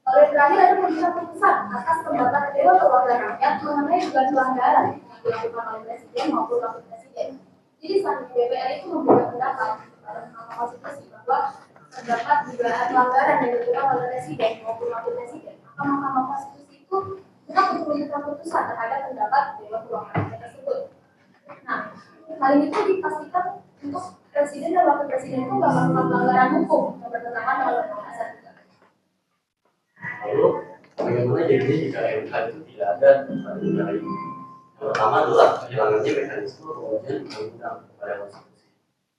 Lalu yang terakhir ada pemilihan putusan atas pendapat Dewan Perwakilan Rakyat mengenai dugaan pelanggaran yang dilakukan oleh presiden maupun wakil presiden. Jadi selanjutnya DPR itu memberikan pendapat Mahkamah Konstitusi bahwa terdapat dugaan pelanggaran yang dilakukan oleh presiden maupun wakil presiden, maka Mahkamah Konstitusi itu berhak untuk menentukan putusan terhadap pendapat Dewan Perwakilan Rakyat tersebut. Nah, hal ini tuh dipastikan untuk presiden dan wakil presiden itu nggak melakukan pelanggaran hukum yang bertentangan dengan undang-undang dasar juga. Lalu bagaimana jadinya jika MK itu tidak ada pada negara ini? Yang pertama adalah kehilangannya mekanisme pengujian undang-undang kepada konstitusi.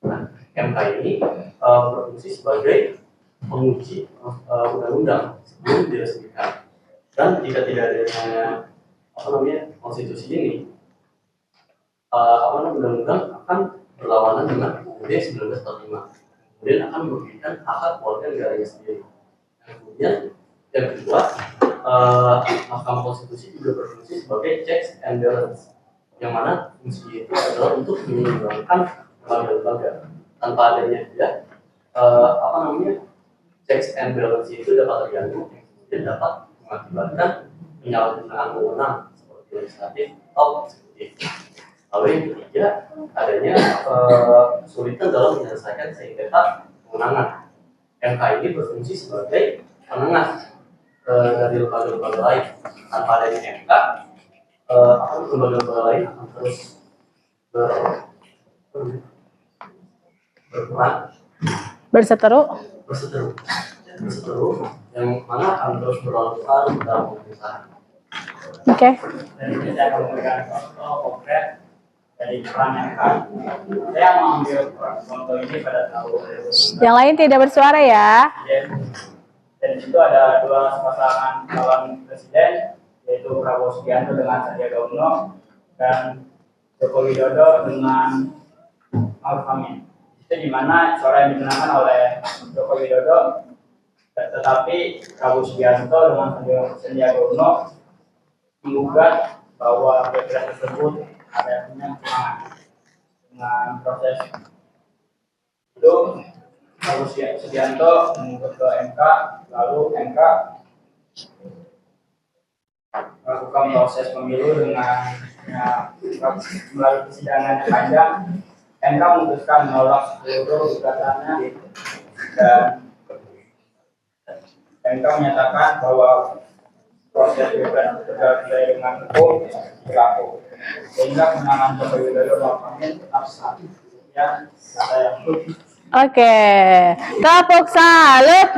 Nah, MK ini berfungsi sebagai penguji undang-undang sebelum diresmikan. Dan jika tidak adanya konstitusi ini, undang-undang akan berlawanan dengan UUD 1945. Kemudian akan merugikan hak warga negaranya sendiri. Dan kemudian yang kedua, Mahkamah Konstitusi juga berfungsi sebagai checks and balance, yang mana fungsi itu adalah untuk menyeimbangkan lembaga-lembaga. Tanpa adanya dia, checks and balance itu dapat terganggu, kemudian dapat mengakibatkan penyalahgunaan wewenang seperti legislatif atau eksekutif. Lalu yang ketiga, adanya kesulitan dalam menyelesaikan sengketa kewenangan. MK ini berfungsi sebagai penengah dari lembaga-lembaga lain. Tanpa adanya MK, lembaga-lembaga lain akan terus Berseteru, yang mana akan terus berlarut-larut dalam pemerintahan. Oke. Dan ini saya akan memberikan contoh konkret dari peran MK. Saya mengambil contoh ini pada tahun Yang lain tidak bersuara ya. dan di situ ada dua pasangan calon presiden, yaitu Prabowo Subianto dengan Sandiaga Uno dan Joko Widodo dengan Ma'ruf Amin. Itu di mana suara yang dimenangkan oleh Joko Widodo, tetapi Prabowo Subianto dengan Sandiaga Uno menggugat bahwa pilpres tersebut adanya kecurangan. Dengan proses itu, Prabowo Subianto menggugat ke MK, lalu MK melakukan proses pemilu dengan melalui persidangan yang panjang. MK memutuskan menolak seluruh gugatannya dan MK menyatakan bahwa proses bebas sesuai dengan hukum berlaku sehingga kemenangan Joko Widodo lapangan tetap sah. Ya, saya. Oke, tepuk salut.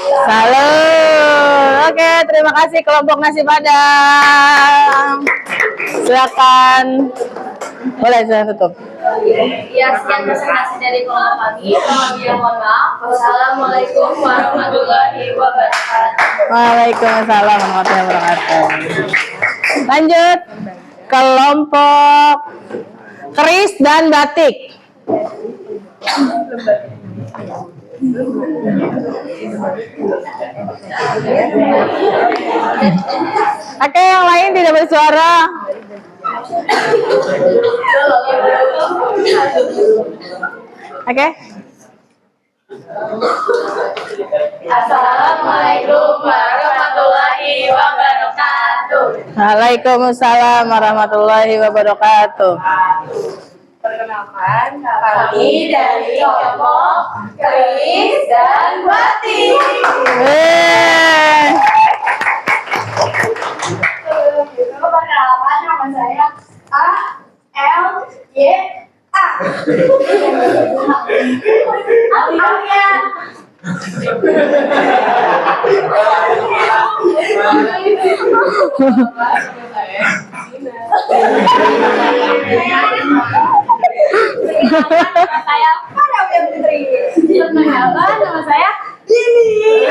Salut. Oke, terima kasih kelompok nasi padang. Silakan. Boleh saya tutup. Ya, sekian presentasi dari kelompok kami. Kemudian mohon maaf. Wassalamualaikum warahmatullahi wabarakatuh. Waalaikumsalam warahmatullahi wabarakatuh. Lanjut, kelompok keris dan batik. Oke, yang lain tidak bersuara. Oke. Assalamualaikum warahmatullahi wabarakatuh. Waalaikumsalam warahmatullahi wabarakatuh. Perkenalkan, kami dari kelompok keris dan batik. Perkenalkan, nama saya A L Y A. Alia. Nama saya Farah Putri. Perkenalkan, nama saya Lili.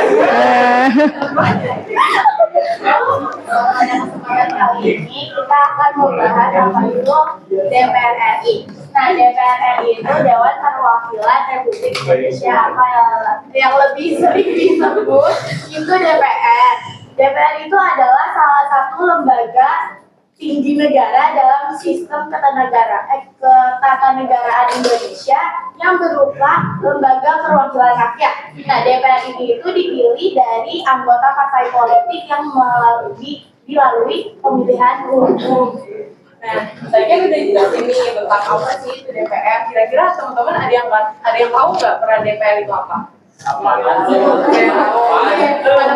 Pada kesempatan kali ini kita akan membahas apa itu DPR RI. Nah, DPR RI itu Dewan Perwakilan Republik Indonesia, apa yang lebih sering disebut itu DPR. DPR itu adalah salah satu lembaga tinggi negara dalam sistem ketatanegaraan Indonesia yang berupa lembaga perwakilan rakyat. Nah, DPR ini itu dipilih dari anggota partai politik yang dilalui pemilihan umum. Nah, saya kan udah jelasin nih tentang apa sih itu DPR. Kira-kira teman-teman ada yang tahu nggak peran DPR itu apa? Pada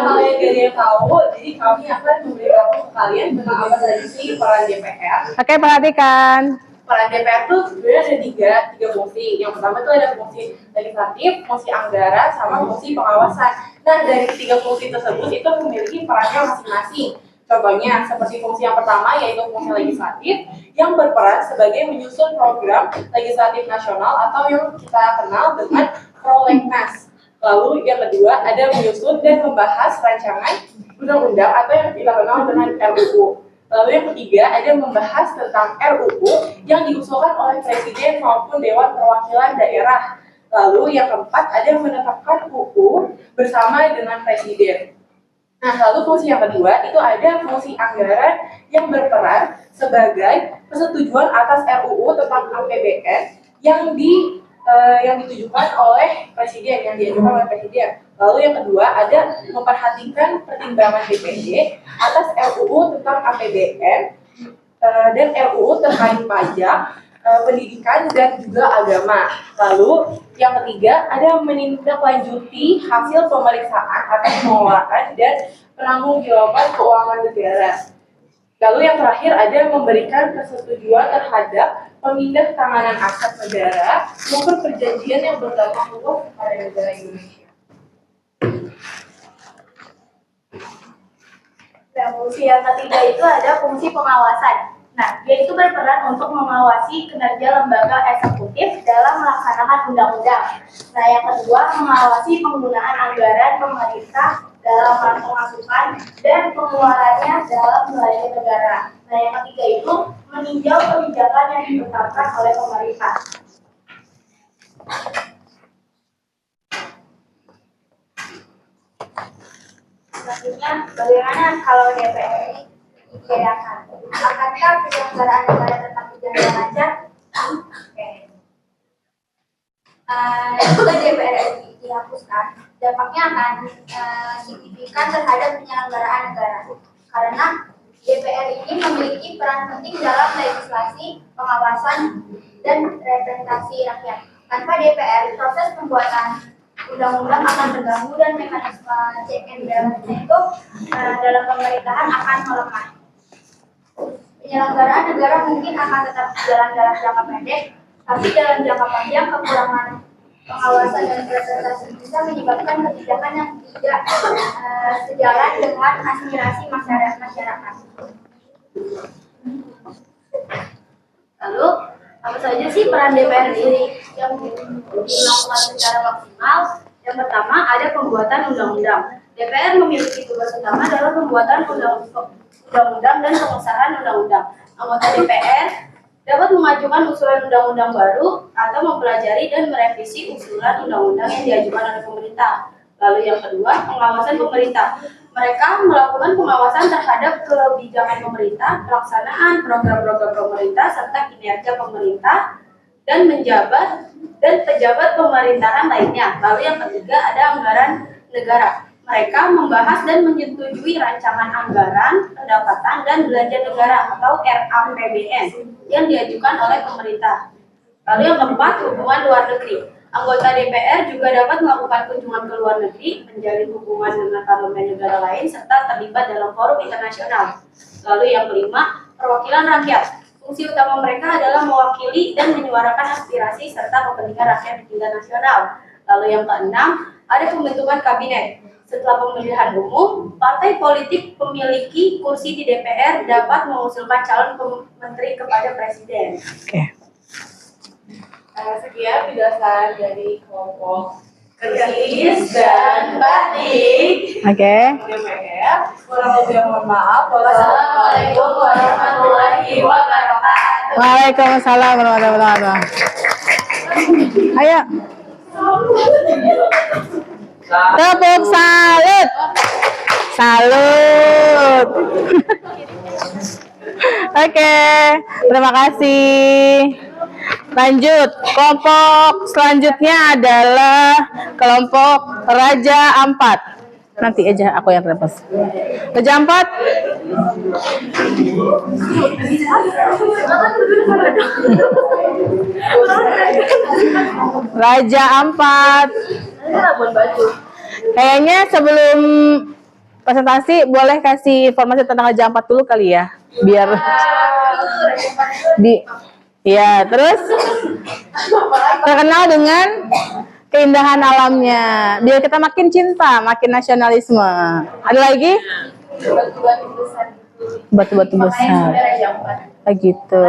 kalian jadi yang tahu, jadi kami akan memberitahu ke kalian tentang apa saja sih peran DPR. Oke, perhatikan. Peran DPR itu sebenarnya ada tiga fungsi. Yang pertama itu ada fungsi legislatif, fungsi anggaran, sama fungsi pengawasan. Nah, dari tiga fungsi tersebut itu memiliki perannya masing-masing. Contohnya, seperti fungsi yang pertama yaitu fungsi legislatif yang berperan sebagai menyusun program legislatif nasional atau yang kita kenal dengan prolegnas. Lalu yang kedua ada menyusun dan membahas rancangan undang-undang atau yang kita kenal dengan RUU. Lalu yang ketiga ada membahas tentang RUU yang diusulkan oleh Presiden maupun Dewan Perwakilan Daerah. Lalu yang keempat ada menetapkan UU bersama dengan Presiden. Nah, lalu fungsi yang kedua itu ada fungsi anggaran yang berperan sebagai persetujuan atas RUU tentang APBN yang ditujukan oleh Presiden, yang diajukan oleh Presiden. Lalu yang kedua ada memperhatikan pertimbangan DPD atas RUU tentang APBN dan RUU terkait pajak, pendidikan dan juga agama. Lalu yang ketiga ada menindaklanjuti hasil pemeriksaan atas pengelolaan dan penanggung-jawaban keuangan negara. Lalu yang terakhir ada memberikan persetujuan terhadap pemindah tanganan aset negara maupun perjanjian yang berdampak luas kepada negara Indonesia. Nah, fungsi yang ketiga itu ada fungsi pengawasan. Nah, dia itu berperan untuk mengawasi kinerja lembaga eksekutif dalam melaksanakan undang-undang. Nah, yang kedua mengawasi penggunaan anggaran pemerintah dalam pemasukan dan pengeluarannya dalam melayani negara. Nah, yang ketiga itu meninjau kebijakan yang ditetapkan oleh pemerintah. Selanjutnya, bagaimana kalau DPR ini dibedakan? Akankah penyelenggaraan negara tetap berjalan lancar? Oke. Jika DPR RI dihapuskan, dampaknya akan signifikan terhadap penyelenggaraan negara. Karena DPR ini memiliki peran penting dalam legislasi, pengawasan, dan representasi rakyat. Tanpa DPR, proses pembuatan undang-undang akan terganggu dan mekanisme check and balance itu dalam pemerintahan akan melemah. Penyelenggaraan negara mungkin akan tetap berjalan dalam jangka pendek, tapi dalam jangka panjang kekurangan pengawasan dan representasi bisa menyebabkan kebijakan yang tidak sejalan dengan aspirasi masyarakat. Lalu, apa saja sih peran DPR ini yang dilakukan secara maksimal? Yang pertama, ada pembuatan undang-undang. DPR memiliki tugas utama dalam pembuatan undang-undang dan pengesahan undang-undang. Anggota DPR dapat mengajukan usulan undang-undang baru atau mempelajari dan merevisi usulan undang-undang yang diajukan oleh pemerintah. Lalu yang kedua, pengawasan pemerintah. Mereka melakukan pengawasan terhadap kebijakan pemerintah, pelaksanaan program-program pemerintah, serta kinerja pemerintah dan pejabat pemerintahan lainnya. Lalu yang ketiga, ada anggaran negara. Mereka membahas dan menyetujui rancangan anggaran, pendapatan, dan belanja negara atau RAPBN yang diajukan oleh pemerintah. Lalu yang keempat, hubungan luar negeri. Anggota DPR juga dapat melakukan kunjungan ke luar negeri, menjalin hubungan dengan parlemen negara lain, serta terlibat dalam forum internasional. Lalu yang kelima, perwakilan rakyat. Fungsi utama mereka adalah mewakili dan menyuarakan aspirasi serta kepentingan rakyat di tingkat nasional. Lalu yang keenam, ada pembentukan kabinet. Setelah pemilihan umum, partai politik memiliki kursi di DPR dapat mengusulkan calon menteri kepada presiden. Sekian penjelasan dari kelompok Krisis dan Batik. DPR. Kurang lebih mohon maaf. Wassalamualaikum warahmatullahi wabarakatuh. Waalaikumsalam warahmatullahi wabarakatuh. Ayo. Tepuk salut. Salut. Oke, terima kasih. Lanjut, kelompok selanjutnya adalah kelompok Raja Ampat. Nanti aja aku yang terlepas. Raja Ampat. Raja Ampat. Kayaknya sebelum presentasi boleh kasih informasi tentang Raja Ampat dulu kali ya, biar ya, terus terkenal dengan keindahan alamnya, biar kita makin cinta, makin nasionalisme. Ada lagi? Batu-batu besar. Begitu.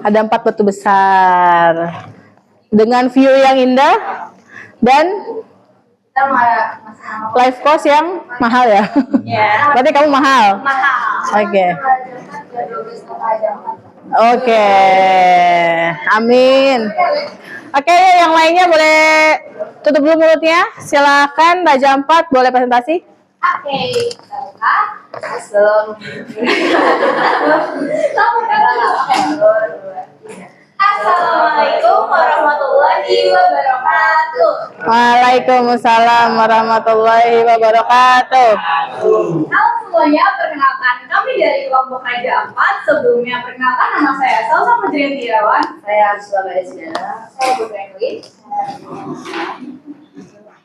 Ada 4 batu besar dengan view yang indah dan life cost yang mahal ya. Berarti kamu mahal. Oke. Oke, amin. Oke, yang lainnya boleh tutup dulu mulutnya. Silakan Raja Ampat, boleh presentasi. Oke, Assalamualaikum warahmatullahi wabarakatuh. Waalaikumsalam warahmatullahi wabarakatuh. Halo semuanya, perkenalkan kami dari kelompok Raja Ampat. Sebelumnya perkenalkan nama saya Salsa Majrianti Irawan. Saya Arsula Barisina. Saya Putri Edwin.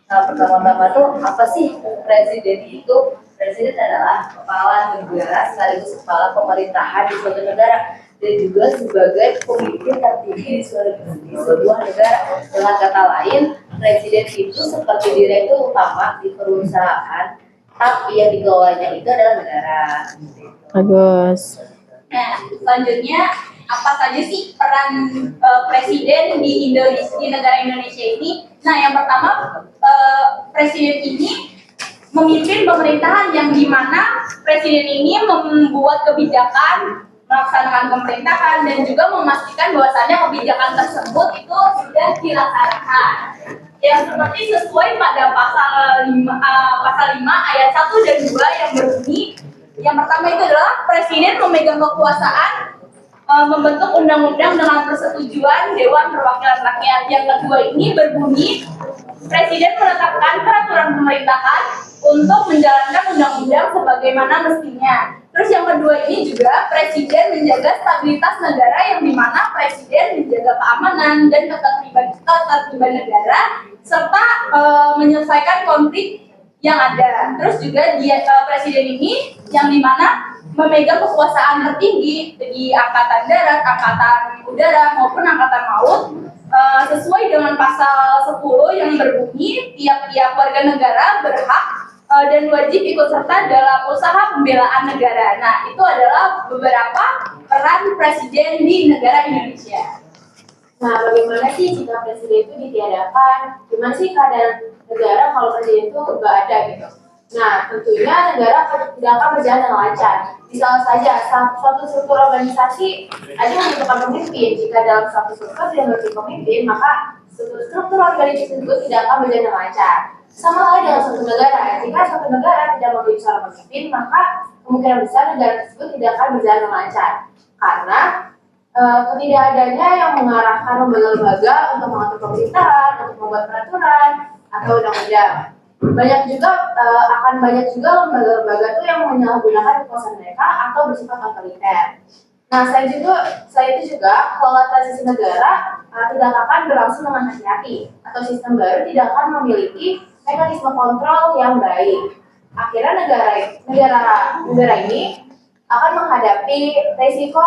Nah, pertama-tama tuh apa sih presiden itu? Presiden adalah kepala negara sekaligus kepala pemerintahan di suatu negara dan juga sebagai pemimpin tertinggi di sebuah negara. Dengan kata lain, presiden itu seperti direktur utama di perusahaan, tapi yang dikelolanya itu adalah negara. Bagus. Nah, selanjutnya apa saja sih peran presiden di Indonesia, di negara Indonesia ini? Nah, yang pertama presiden ini memimpin pemerintahan yang dimana presiden ini membuat kebijakan, melaksanakan pemerintahan dan juga memastikan bahwasannya kebijakan tersebut itu sudah dilaksanakan. Yang seperti sesuai pada pasal 5 ayat 1 dan 2 yang berbunyi, yang pertama itu adalah presiden memegang kekuasaan membentuk undang-undang dengan persetujuan Dewan Perwakilan Rakyat. Yang kedua ini berbunyi, presiden menetapkan peraturan pemerintahan untuk menjalankan undang-undang sebagaimana mestinya. Terus yang kedua ini juga presiden menjaga stabilitas negara, yang dimana presiden menjaga keamanan dan ketertiban negara serta menyelesaikan konflik yang ada. Terus juga presiden ini yang dimana memegang kekuasaan tertinggi di angkatan darat, angkatan udara maupun angkatan laut, sesuai dengan pasal 10 yang berbunyi tiap-tiap warga negara berhak dan wajib ikut serta dalam usaha pembelaan negara. Nah, itu adalah beberapa peran presiden di negara Indonesia. Nah, bagaimana sih jika presiden itu ditiadakan? Gimana sih keadaan negara kalau presiden itu nggak ada gitu? Nah, tentunya negara tidak akan berjalan dengan lancar. Misalnya saja, suatu struktur organisasi aja membutuhkan pemimpin. Jika dalam suatu struktur tidak memiliki pemimpin, maka struktur organisasi tersebut tidak akan berjalan dengan lancar. Sama halnya dengan suatu negara. Jika suatu negara tidak memiliki seorang pemimpin, maka kemungkinan besar negara tersebut tidak akan berjalan dengan lancar. Karena ketidakadanya yang mengarahkan lembaga-lembaga untuk mengatur pemerintahan, untuk membuat peraturan atau undang-undang. Banyak juga lembaga-lembaga itu yang menyalahgunakan kekuasaan mereka atau bersifat otoriter. Nah, selain itu juga kelola transisi negara tidak akan berlangsung dengan hati-hati atau sistem baru tidak akan memiliki mekanisme kontrol yang baik. Akhirnya negara ini akan menghadapi risiko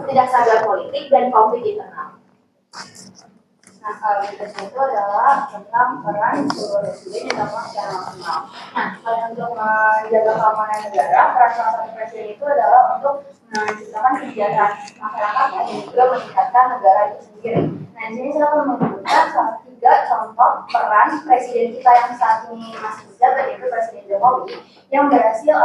ketidakstabilan politik dan konflik internal. Nah, berikutnya itu adalah tentang peran seluruh presiden yang dilakukan secara maksimal. Nah, untuk menjaga keamanan negara, peran salah satu presiden itu adalah untuk menciptakan kesejahteraan masyarakat dan juga meningkatkan negara itu sendiri. Nah, di sini saya akan menyebutkan 3 contoh peran presiden kita yang saat ini masih menjabat, yaitu Presiden Jokowi yang berhasil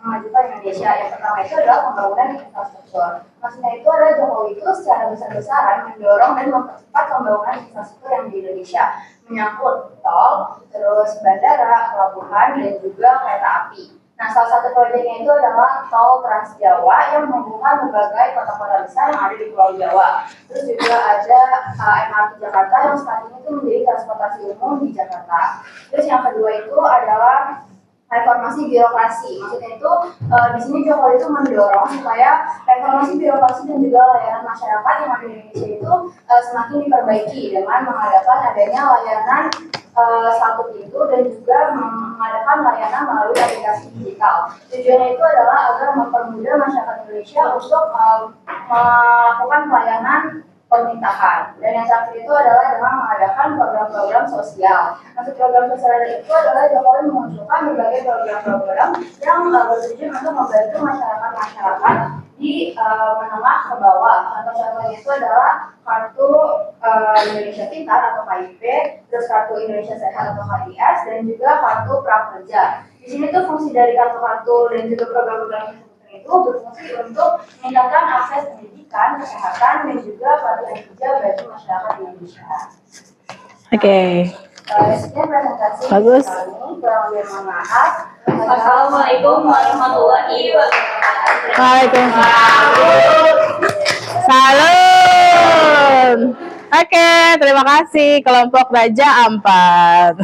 memajukan Indonesia. Yang pertama itu adalah pembangunan infrastruktur. Maksudnya itu adalah Jokowi itu secara besar-besaran mendorong dan mempercepat pembangunan infrastruktur yang di Indonesia, menyangkut tol, terus bandara, pelabuhan, dan juga kereta api. Nah, salah satu proyeknya itu adalah tol Trans Jawa yang menghubungkan berbagai kota-kota besar yang ada di Pulau Jawa. Terus juga ada MRT Jakarta yang saat ini itu menjadi transportasi umum di Jakarta. Terus yang kedua itu adalah reformasi birokrasi. Maksudnya itu di sini Jokowi itu mendorong supaya reformasi birokrasi dan juga layanan masyarakat yang ada di Indonesia itu semakin diperbaiki dengan mengadakan adanya layanan satu pintu dan juga mengadakan layanan melalui aplikasi digital. Tujuannya itu adalah agar mempermudah masyarakat Indonesia untuk melakukan pelayanan pemerintahan. Dan yang terakhir itu adalah dengan mengadakan program-program sosial. Maksud program sosial itu adalah Jokowi mengusulkan berbagai program-program yang bertujuan untuk membantu masyarakat di menengah ke bawah. Contoh-contohnya itu adalah kartu Indonesia Pintar atau KIP, terus kartu Indonesia Sehat atau KIS, dan juga kartu prakerja. Di sini tuh fungsi dari kartu-kartu dan juga program-program itu berfungsi untuk meningkatkan akses pendidikan, kesehatan, dan juga pelatihan kerja bagi masyarakat Indonesia. Oke. Sekian presentasi Bagus. kami. Kurang lebih mohon maaf. Wassalamualaikum warahmatullahi wabarakatuh. Waalaikumsalam. Salam. Oke, terima kasih kelompok Raja Ampat.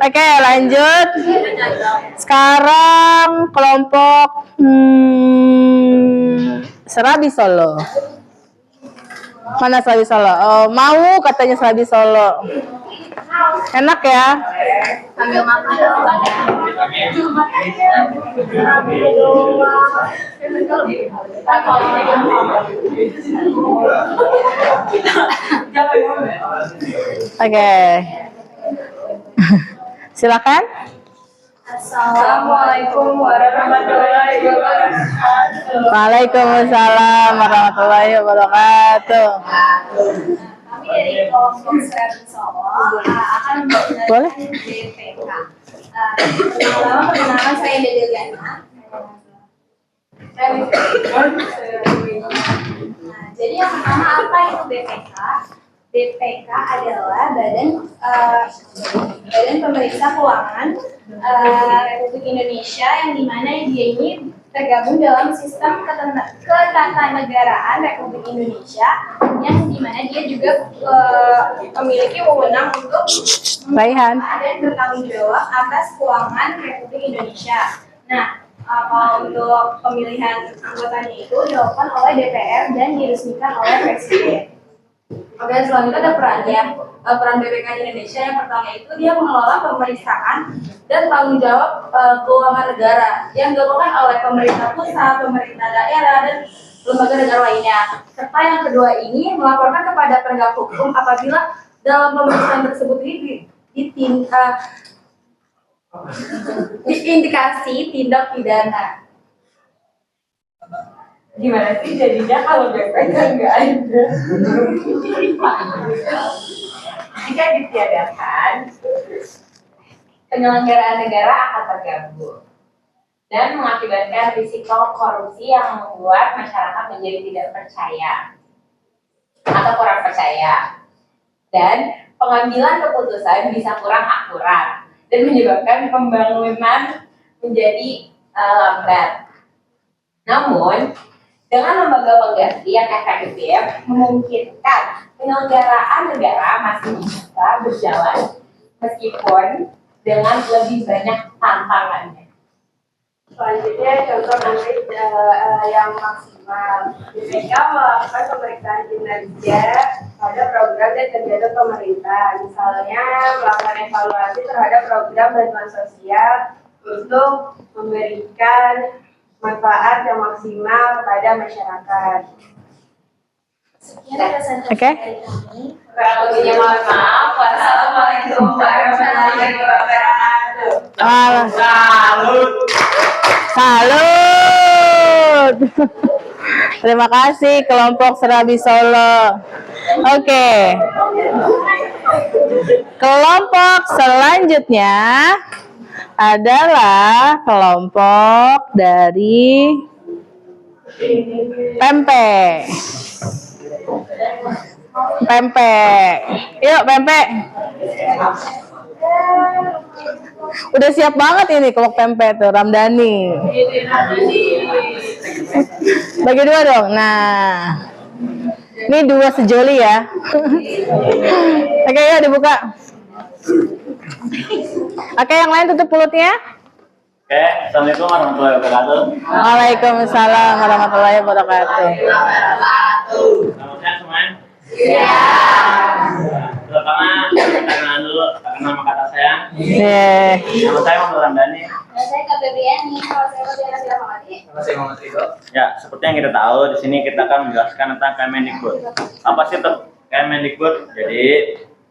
Oke, lanjut. Sekarang kelompok Serabi Solo. Mana Serabi Solo? Oh, mau katanya Serabi Solo. Enak ya? Sambil makan. Oke. Silakan. Assalamualaikum warahmatullahi wabarakatuh. Waalaikumsalam warahmatullahi wabarakatuh. Kami dari kelompok Serabi Solo akan Boleh? membacakan BPK. Pertama, perkenalkan saya Dedeliana. Jadi yang pertama, apa itu BPK? BPK adalah Badan Pemeriksa Keuangan Republik Indonesia, yang dimana dia ini tergabung dalam sistem ketatanegaraan Republik Indonesia, yang dimana dia juga memiliki wewenang untuk Raihan. dan bertanggung jawab atas keuangan Republik Indonesia. Nah, kalau untuk pemilihan anggotanya itu dilakukan oleh DPR dan diresmikan oleh Presiden. Oke, selanjutnya ada perannya. Peran BPK di Indonesia yang pertama itu dia mengelola pemeriksaan dan tanggung jawab keuangan negara yang dilakukan oleh pemerintah pusat, pemerintah daerah, dan lembaga negara lainnya. Serta yang kedua ini melaporkan kepada penegak hukum apabila dalam pemeriksaan tersebut ini diindikasi tindak pidana. Gimana sih jadinya kalau BPK nggak ada? Jika ditiadakan, penyelenggaraan negara akan terganggu dan mengakibatkan risiko korupsi yang membuat masyarakat menjadi tidak percaya atau kurang percaya, dan pengambilan keputusan bisa kurang akurat dan menyebabkan pembangunan menjadi lambat. Namun, dengan lembaga pengganti yang efektif memungkinkan penyelenggaraan negara masih bisa berjalan meskipun dengan lebih banyak tantangannya. Selanjutnya contoh nanti yang maksimal. BPK melakukan pemeriksaan kinerja pada program dan kegiatan pemerintah. Misalnya melakukan evaluasi terhadap program bantuan sosial untuk memberikan manfaat yang maksimal kepada masyarakat. Oke. Kurang lebihnya mohon maaf. Wassalamualaikum warahmatullahi wabarakatuh. Salut. Salut. Terima kasih kelompok Serabi Solo. Oke. Kelompok selanjutnya adalah kelompok dari pempek. Pempek. Yuk pempek. Udah siap banget ini kelompok pempek tuh, Ramdhani. Bagi dua dong. Nah. Ini dua sejoli ya. Oke, yuk dibuka. Oke, yang lain tutup mulutnya. Oke, assalamualaikum warahmatullahi wabarakatuh. Waalaikumsalam warahmatullahi wabarakatuh. Selamat siang semuanya. Iya. Pertama, kita kenalan dulu. Nama kata saya. Nama saya Muhammad Ramdhani. Nama saya KBBN, kalau saya Diana Silamawati. Nama saya Muhammad Ridho. Ya, seperti yang kita tahu, di sini kita akan menjelaskan tentang Kemendikbud. Apa sih itu Kemendikbud? Jadi,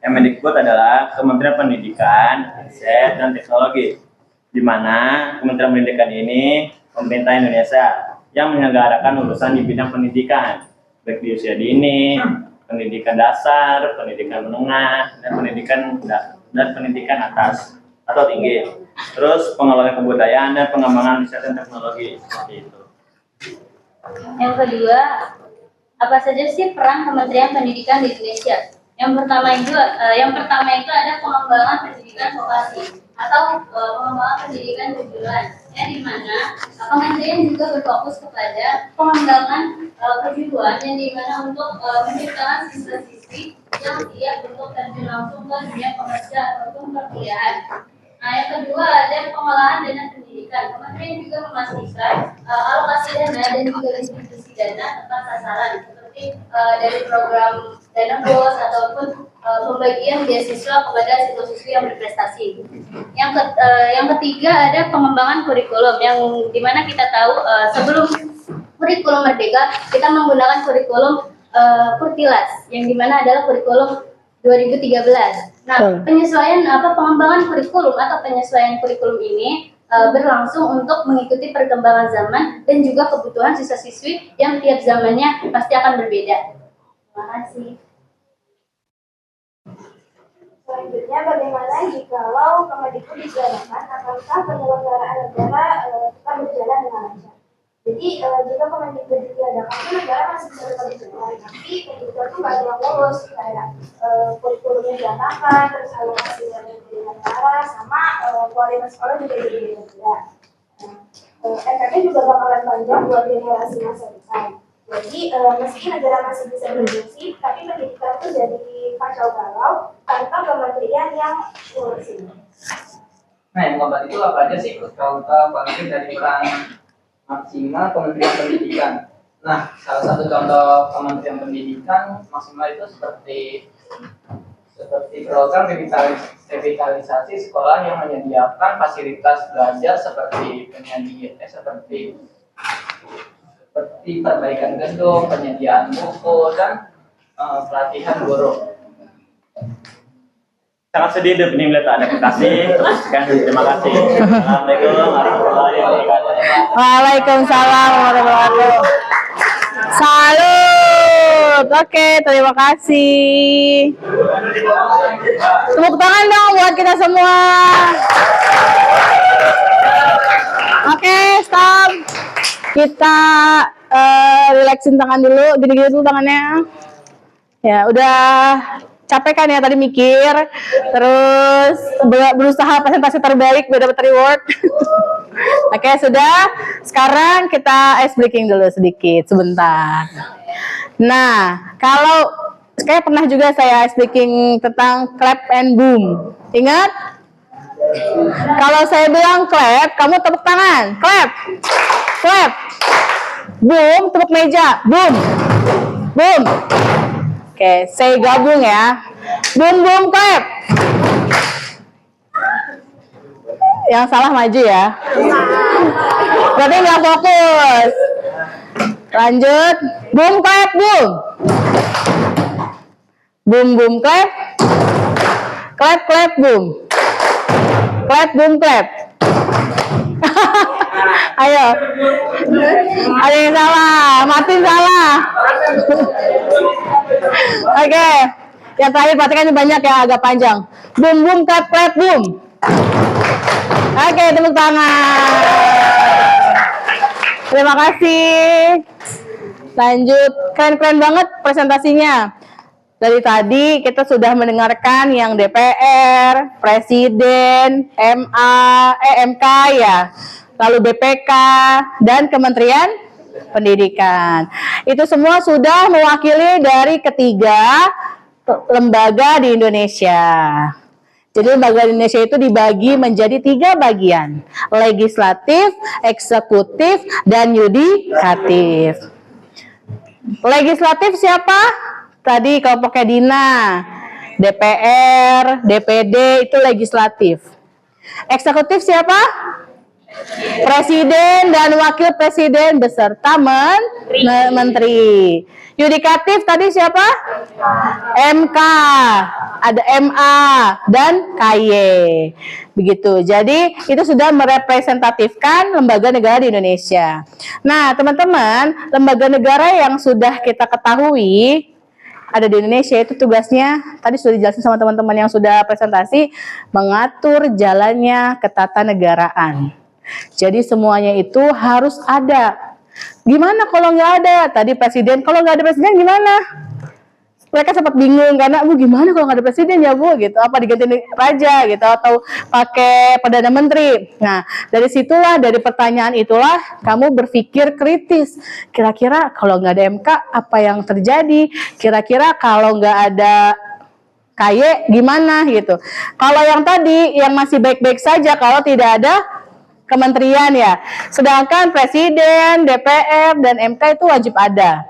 Kemendikbud adalah Kementerian Pendidikan, Riset, dan Teknologi, di mana Kementerian Pendidikan ini pemerintah Indonesia yang menyelenggarakan urusan di bidang pendidikan, baik di usia dini, pendidikan dasar, pendidikan menengah, dan pendidikan atas atau tinggi. Terus pengelolaan kebudayaan dan pengembangan riset dan teknologi seperti itu. Yang kedua, apa saja sih peran Kementerian Pendidikan di Indonesia? Yang pertama itu ada pengembangan pendidikan vokasi atau pengembangan pendidikan kejuruan, yang dimana Kementerian juga berfokus kepada pengembangan kejuruan yang dimana untuk menciptakan siswa-siswi yang siap untuk terjun langsung ke dunia pekerja ataupun perkuliahan. Nah, yang kedua ada pengolahan dana pendidikan. Kementerian juga memastikan alokasi dana dan juga distribusi dana tepat sasaran, seperti dari program dana BOS ataupun pembagian beasiswa kepada siswa-siswi yang berprestasi. Yang ketiga ada pengembangan kurikulum, yang dimana kita tahu sebelum kurikulum merdeka kita menggunakan kurikulum Kurtilas, yang dimana adalah kurikulum 2013. Nah, pengembangan kurikulum atau penyesuaian kurikulum ini berlangsung untuk mengikuti perkembangan zaman dan juga kebutuhan siswa-siswi yang tiap zamannya pasti akan berbeda. Terima kasih. Selanjutnya, bagaimana jikalau Kemendikbud dijalankan, akankah penyelenggaraan negara tetap berjalan dengan lancar? Jadi, jika Kemendikbud diadakan, itu negara masih bisa tetap berjalan, tapi pendidikan itu nggak ada yang lulus, kayak kurikulumnya diadakan, terus alokasi dari negara, sama kualitas sekolah juga berbeda-beda. Efeknya juga bakalan panjang buat generasi masa depan. Jadi, meski negara masih bisa berfungsi, tapi pendidikan itu jadi kacau balau tanpa kementerian yang ngurusin. Nah, yang keempat itu apa aja sih? Kalau kita bangkit dari peran maksimal Kementerian Pendidikan. Nah, salah satu contoh Kementerian Pendidikan maksimal itu seperti program revitalisasi sekolah yang menyediakan fasilitas belajar seperti seperti perbaikan gedung, penyediaan buku dan pelatihan guru. Sangat sedih dan ini melihat ada kasih. Terima kasih. Assalamualaikum warahmatullahi wabarakatuh. Waalaikumsalam warahmatullahi wabarakatuh. Salut. Oke, terima kasih. Tepuk tangan dong buat kita semua. Oke, stop. Kita relaxin tangan dulu, gini-gini dulu tangannya. Ya, udah capek kan ya tadi mikir, terus berusaha presentasi terbaik biar dapat reward. Oke, sudah. Sekarang kita ice breaking dulu sedikit, sebentar. Nah, kalau kayak pernah juga saya ice breaking tentang clap and boom. Ingat? Kalau saya bilang clap, kamu tepuk tangan. Clap. Clap. Boom, tepuk meja. Boom. Boom. Oke, saya gabung ya. Boom, boom, clap. Yang salah maju ya. Berarti nggak fokus. Lanjut. Boom, clap, boom. Boom, boom, clap. Clap, clap, boom. Clap, boom, clap. Ayo. Ada yang salah. Martin salah. Oke. Yang terakhir perhatikan banyak ya, agak panjang. Boom, boom, clap, clap, boom. Oke, tepuk tangan. Terima kasih. Lanjut. Keren-keren banget presentasinya. Dari tadi kita sudah mendengarkan yang DPR, Presiden, MK ya, lalu BPK, dan Kementerian Pendidikan. Itu semua sudah mewakili dari ketiga lembaga di Indonesia. Jadi lembaga di Indonesia itu dibagi menjadi 3 bagian. Legislatif, eksekutif, dan yudikatif. Legislatif siapa? Tadi kelompoknya Dina, DPR, DPD itu legislatif. Eksekutif siapa? Presiden dan wakil presiden beserta menteri. Yudikatif tadi siapa? MK, ada MA dan KY. Begitu. Jadi itu sudah merepresentatifkan lembaga negara di Indonesia. Nah, teman-teman, lembaga negara yang sudah kita ketahui ada di Indonesia itu tugasnya tadi sudah dijelasin sama teman-teman yang sudah presentasi, mengatur jalannya ketatanegaraan. Jadi semuanya itu harus ada. Gimana kalau nggak ada? Tadi presiden, kalau nggak ada presiden gimana? Mereka sempat bingung karena, Bu gimana kalau nggak ada presiden ya Bu? Gitu. Apa diganti raja gitu atau pakai perdana menteri? Nah dari situlah, dari pertanyaan itulah kamu berpikir kritis. Kira-kira kalau nggak ada MK apa yang terjadi? Kira-kira kalau nggak ada KY gimana gitu? Kalau yang tadi yang masih baik-baik saja kalau tidak ada kementerian ya. Sedangkan presiden, DPR, dan MK itu wajib ada.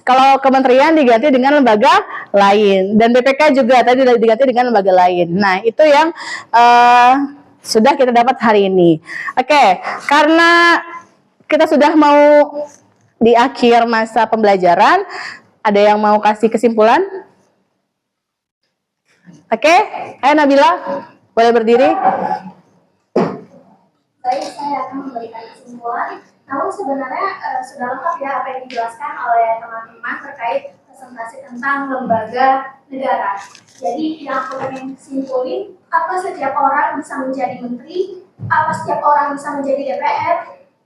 Kalau kementerian diganti dengan lembaga lain. Dan BPK juga tadi diganti dengan lembaga lain. Nah, itu yang sudah kita dapat hari ini. Oke, karena kita sudah mau di akhir masa pembelajaran, ada yang mau kasih kesimpulan? Oke, ayo Nabila, boleh berdiri. Baik, saya akan memberikan kesimpulan. Namun sebenarnya sudah lengkap ya apa yang dijelaskan oleh teman-teman terkait presentasi tentang lembaga negara. Jadi yang aku ingin simpulin, apa setiap orang bisa menjadi menteri, apa setiap orang bisa menjadi DPR,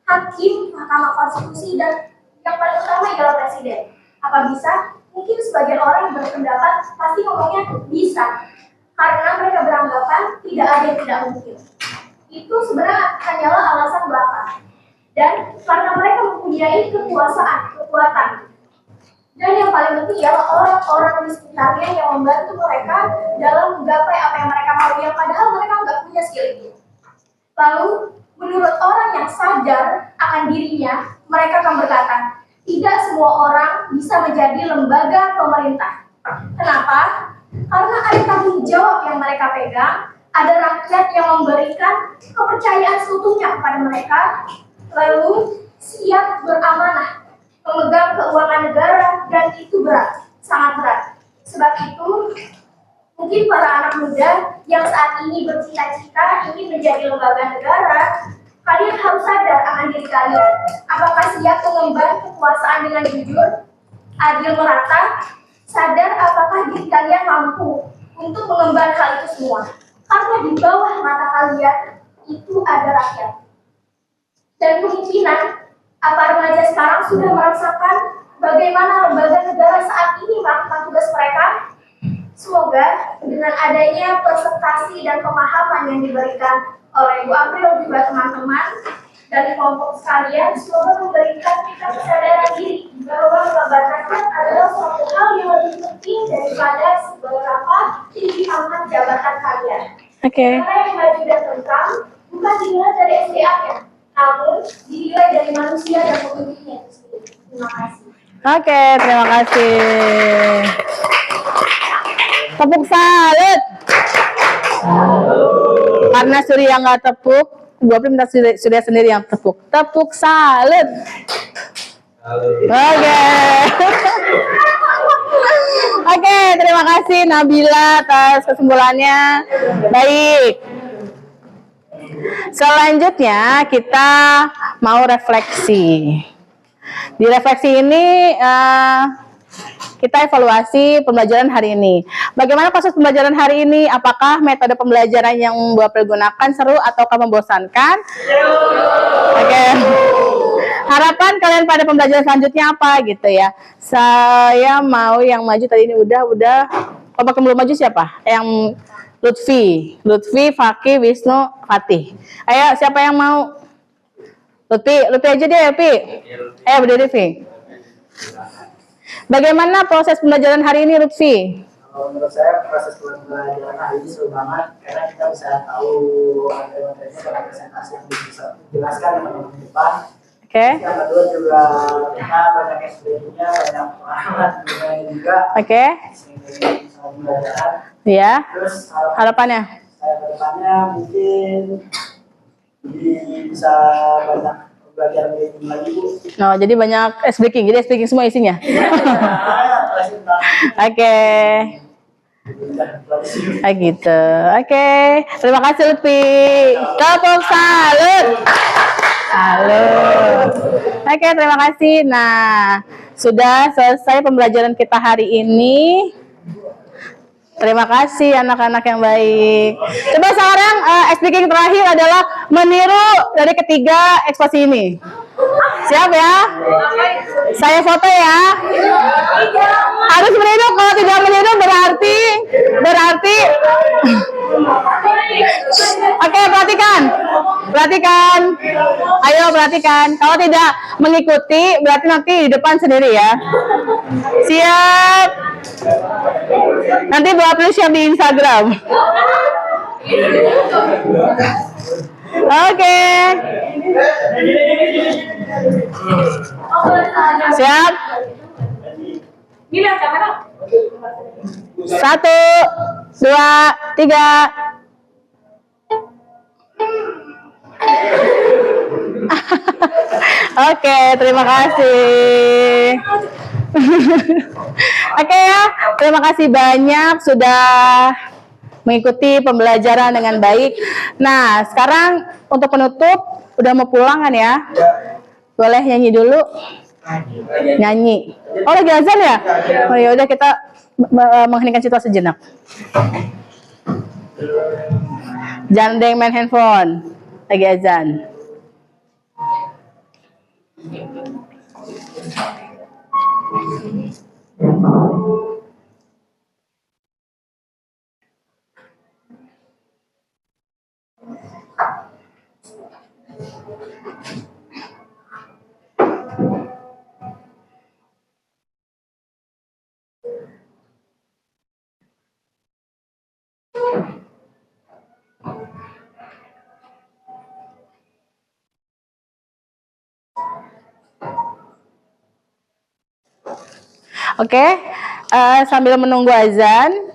hakim, Mahkamah Konstitusi, dan yang paling utama adalah presiden. Apa bisa? Mungkin sebagian orang yang berpendapat pasti ngomongnya bisa, karena mereka beranggapan tidak ada yang tidak mungkin. Itu sebenarnya hanyalah alasan belaka. Dan karena mereka mempunyai kekuatan. Dan yang paling penting ialah orang-orang di sekitarnya yang membantu mereka dalam menggapai apa yang mereka mau, yang padahal mereka nggak punya skill itu. Lalu, menurut orang yang sadar akan dirinya, mereka akan berkata, tidak semua orang bisa menjadi lembaga pemerintah. Kenapa? Karena ada tanggung jawab yang mereka pegang, ada rakyat yang memberikan kepercayaan seutuhnya kepada mereka, lalu siap beramanah, memegang keuangan negara, dan itu berat, sangat berat. Sebab itu, mungkin para anak muda yang saat ini bercita-cita ingin menjadi lembaga negara, kalian harus sadar akan diri kalian. Apakah siap mengemban kekuasaan dengan jujur, adil merata, sadar apakah diri kalian mampu untuk mengemban hal itu semua. Karena di bawah mata kalian itu ada rakyat. Dan kemungkinan apa remaja sekarang sudah merasakan bagaimana lembaga negara saat ini melakukan tugas mereka. Semoga dengan adanya presentasi dan pemahaman yang diberikan oleh Bu April juga teman-teman dari kelompok sekalian, semoga memberikan kita kesadaran diri bahwa lembaga rakyat adalah suatu hal yang lebih penting daripada seberapa tinggi pangkat jabatan kalian. Negara yang maju dan tentram bukan dinilai dari SDA-nya, namun dinilai dari manusia dan pemimpinnya itu sendiri. Terima kasih. Oke, terima kasih. Tepuk salut. Karena Surya nggak tepuk, Bu April minta Surya sendiri yang tepuk. Tepuk salut. Oke. Oke, terima kasih Nabila atas kesimpulannya. Baik. Selanjutnya kita mau refleksi. Di refleksi ini kita evaluasi pembelajaran hari ini. Bagaimana proses pembelajaran hari ini? Apakah metode pembelajaran yang Bu April gunakan seru ataukah membosankan? Oke. Harapan kalian pada pembelajaran selanjutnya apa gitu ya? Saya mau yang maju tadi ini udah. Kelompok yang belum maju siapa? Yang Lutfi, Fakih, Wisnu, Fatih. Ayo siapa yang mau? Lutfi aja deh, Lutfi. Ayo berdiri, Lutfi. Bagaimana proses pembelajaran hari ini, Lutfi? Kalau menurut saya proses pembelajaran hari ini seru banget karena kita bisa tahu materi-materinya dengan presentasi yang bisa dijelaskan teman-teman di depan. Oke. Yang kedua juga kita banyak SDG-nya, banyak pengalaman juga. Oke. Pembelajaran. Ya. Terus Harapannya? harapannya mungkin bisa banyak belajar breaking lagi, Bu. Oh, jadi banyak ice breaking. Jadi ice breaking semua isinya. Oke. Gitu. Oke. Terima kasih Lutfi. Tepuk salut. Salut. Oke, terima kasih. Nah, sudah selesai pembelajaran kita hari ini. Terima kasih anak-anak yang baik. Coba sekarang speaking terakhir adalah meniru dari ketiga ekspresi ini. Siap ya? Saya foto ya. Harus meniru, kalau tidak meniru berarti Oke, perhatikan. Ayo perhatikan. Kalau tidak mengikuti berarti nanti di depan sendiri ya. Siap. Nanti Bu April share di Instagram. Oke. Siap. Lihat kamera. 1, 2, 3. Oke, terima kasih. Oke ya, terima kasih banyak sudah mengikuti pembelajaran dengan baik. Nah, sekarang untuk penutup, udah mau pulang kan ya? Boleh nyanyi dulu? Nyanyi. Oh, lagi azan ya? Oh ya udah, kita mengheningkan situasi sejenak. Jangan ada yang main handphone. Lagi azan. Oke, sambil menunggu azan,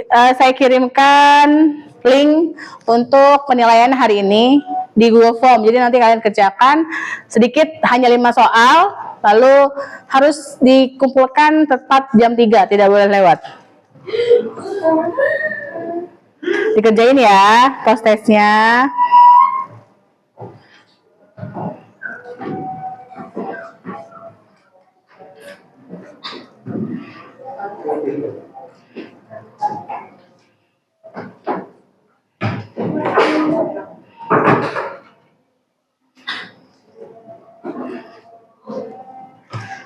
saya kirimkan link untuk penilaian hari ini di Google Form. Jadi nanti kalian kerjakan sedikit, hanya 5 soal, lalu harus dikumpulkan tepat jam 3, tidak boleh lewat. Dikerjain ya post testnya.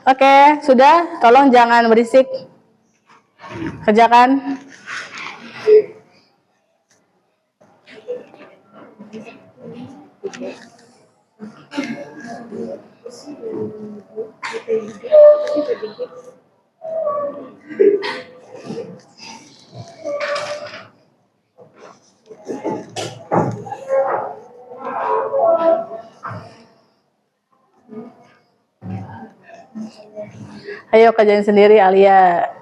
Oke, sudah. Tolong jangan berisik. Kerjakan. Ayo kerjain sendiri, Alia.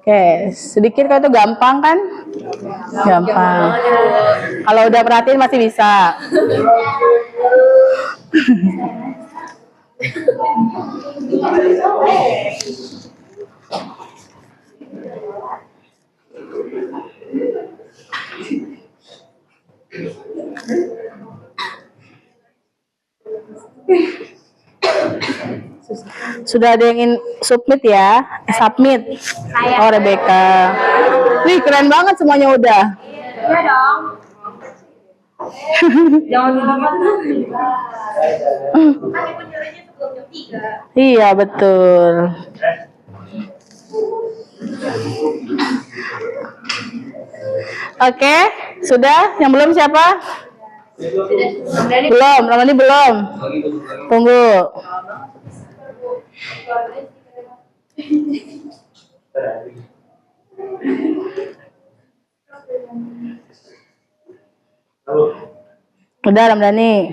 Oke, sedikit kalau itu gampang kan? Gampang. Kalau udah perhatiin masih bisa. Sudah ada yang ingin submit ya? Submit. Oh, Rebecca. Wih, keren banget semuanya udah. Iya dong. Jangan dulu. Kan ibu nyuruhnya sebelum jam 3. Iya, betul. Oke, sudah? Yang belum siapa? Belum, Ramani belum. Tunggu. Udah, Ramdhani.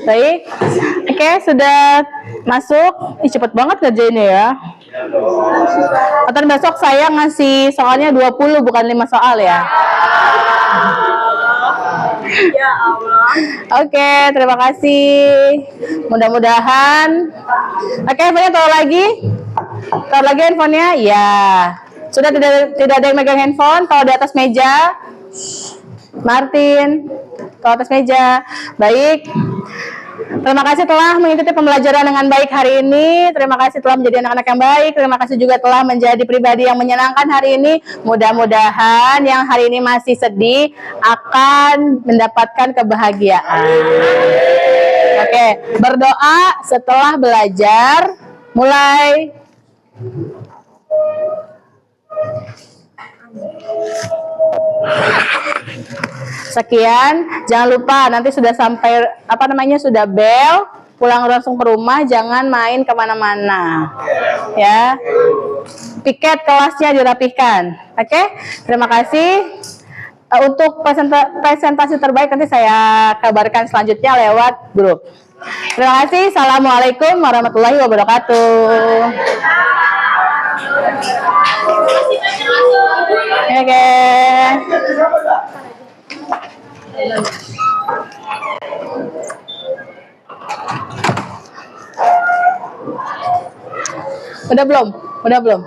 Baik. Oke, sudah masuk. Ih, cepet banget kerjainnya ya. Atau besok saya ngasih soalnya 20, bukan 5 soal ya. Ya Allah. Oke, terima kasih. Mudah-mudahan. Oke, handphonenya taruh lagi. Taruh lagi handphonenya. Ya. Sudah tidak ada yang megang handphone. Taruh di atas meja. Martin, taruh atas meja. Baik. Terima kasih telah mengikuti pembelajaran dengan baik hari ini. Terima kasih telah menjadi anak-anak yang baik. Terima kasih juga telah menjadi pribadi yang menyenangkan hari ini. Mudah-mudahan yang hari ini masih sedih akan mendapatkan kebahagiaan. Oke, berdoa setelah belajar. Mulai. Sekian, jangan lupa nanti sudah sampai sudah bel, pulang langsung ke rumah, jangan main kemana-mana, ya. Piket kelasnya dirapihkan, oke? Terima kasih. Untuk presentasi terbaik nanti saya kabarkan selanjutnya lewat grup. Terima kasih. Assalamualaikum warahmatullahi wabarakatuh. Oke. Udah belum?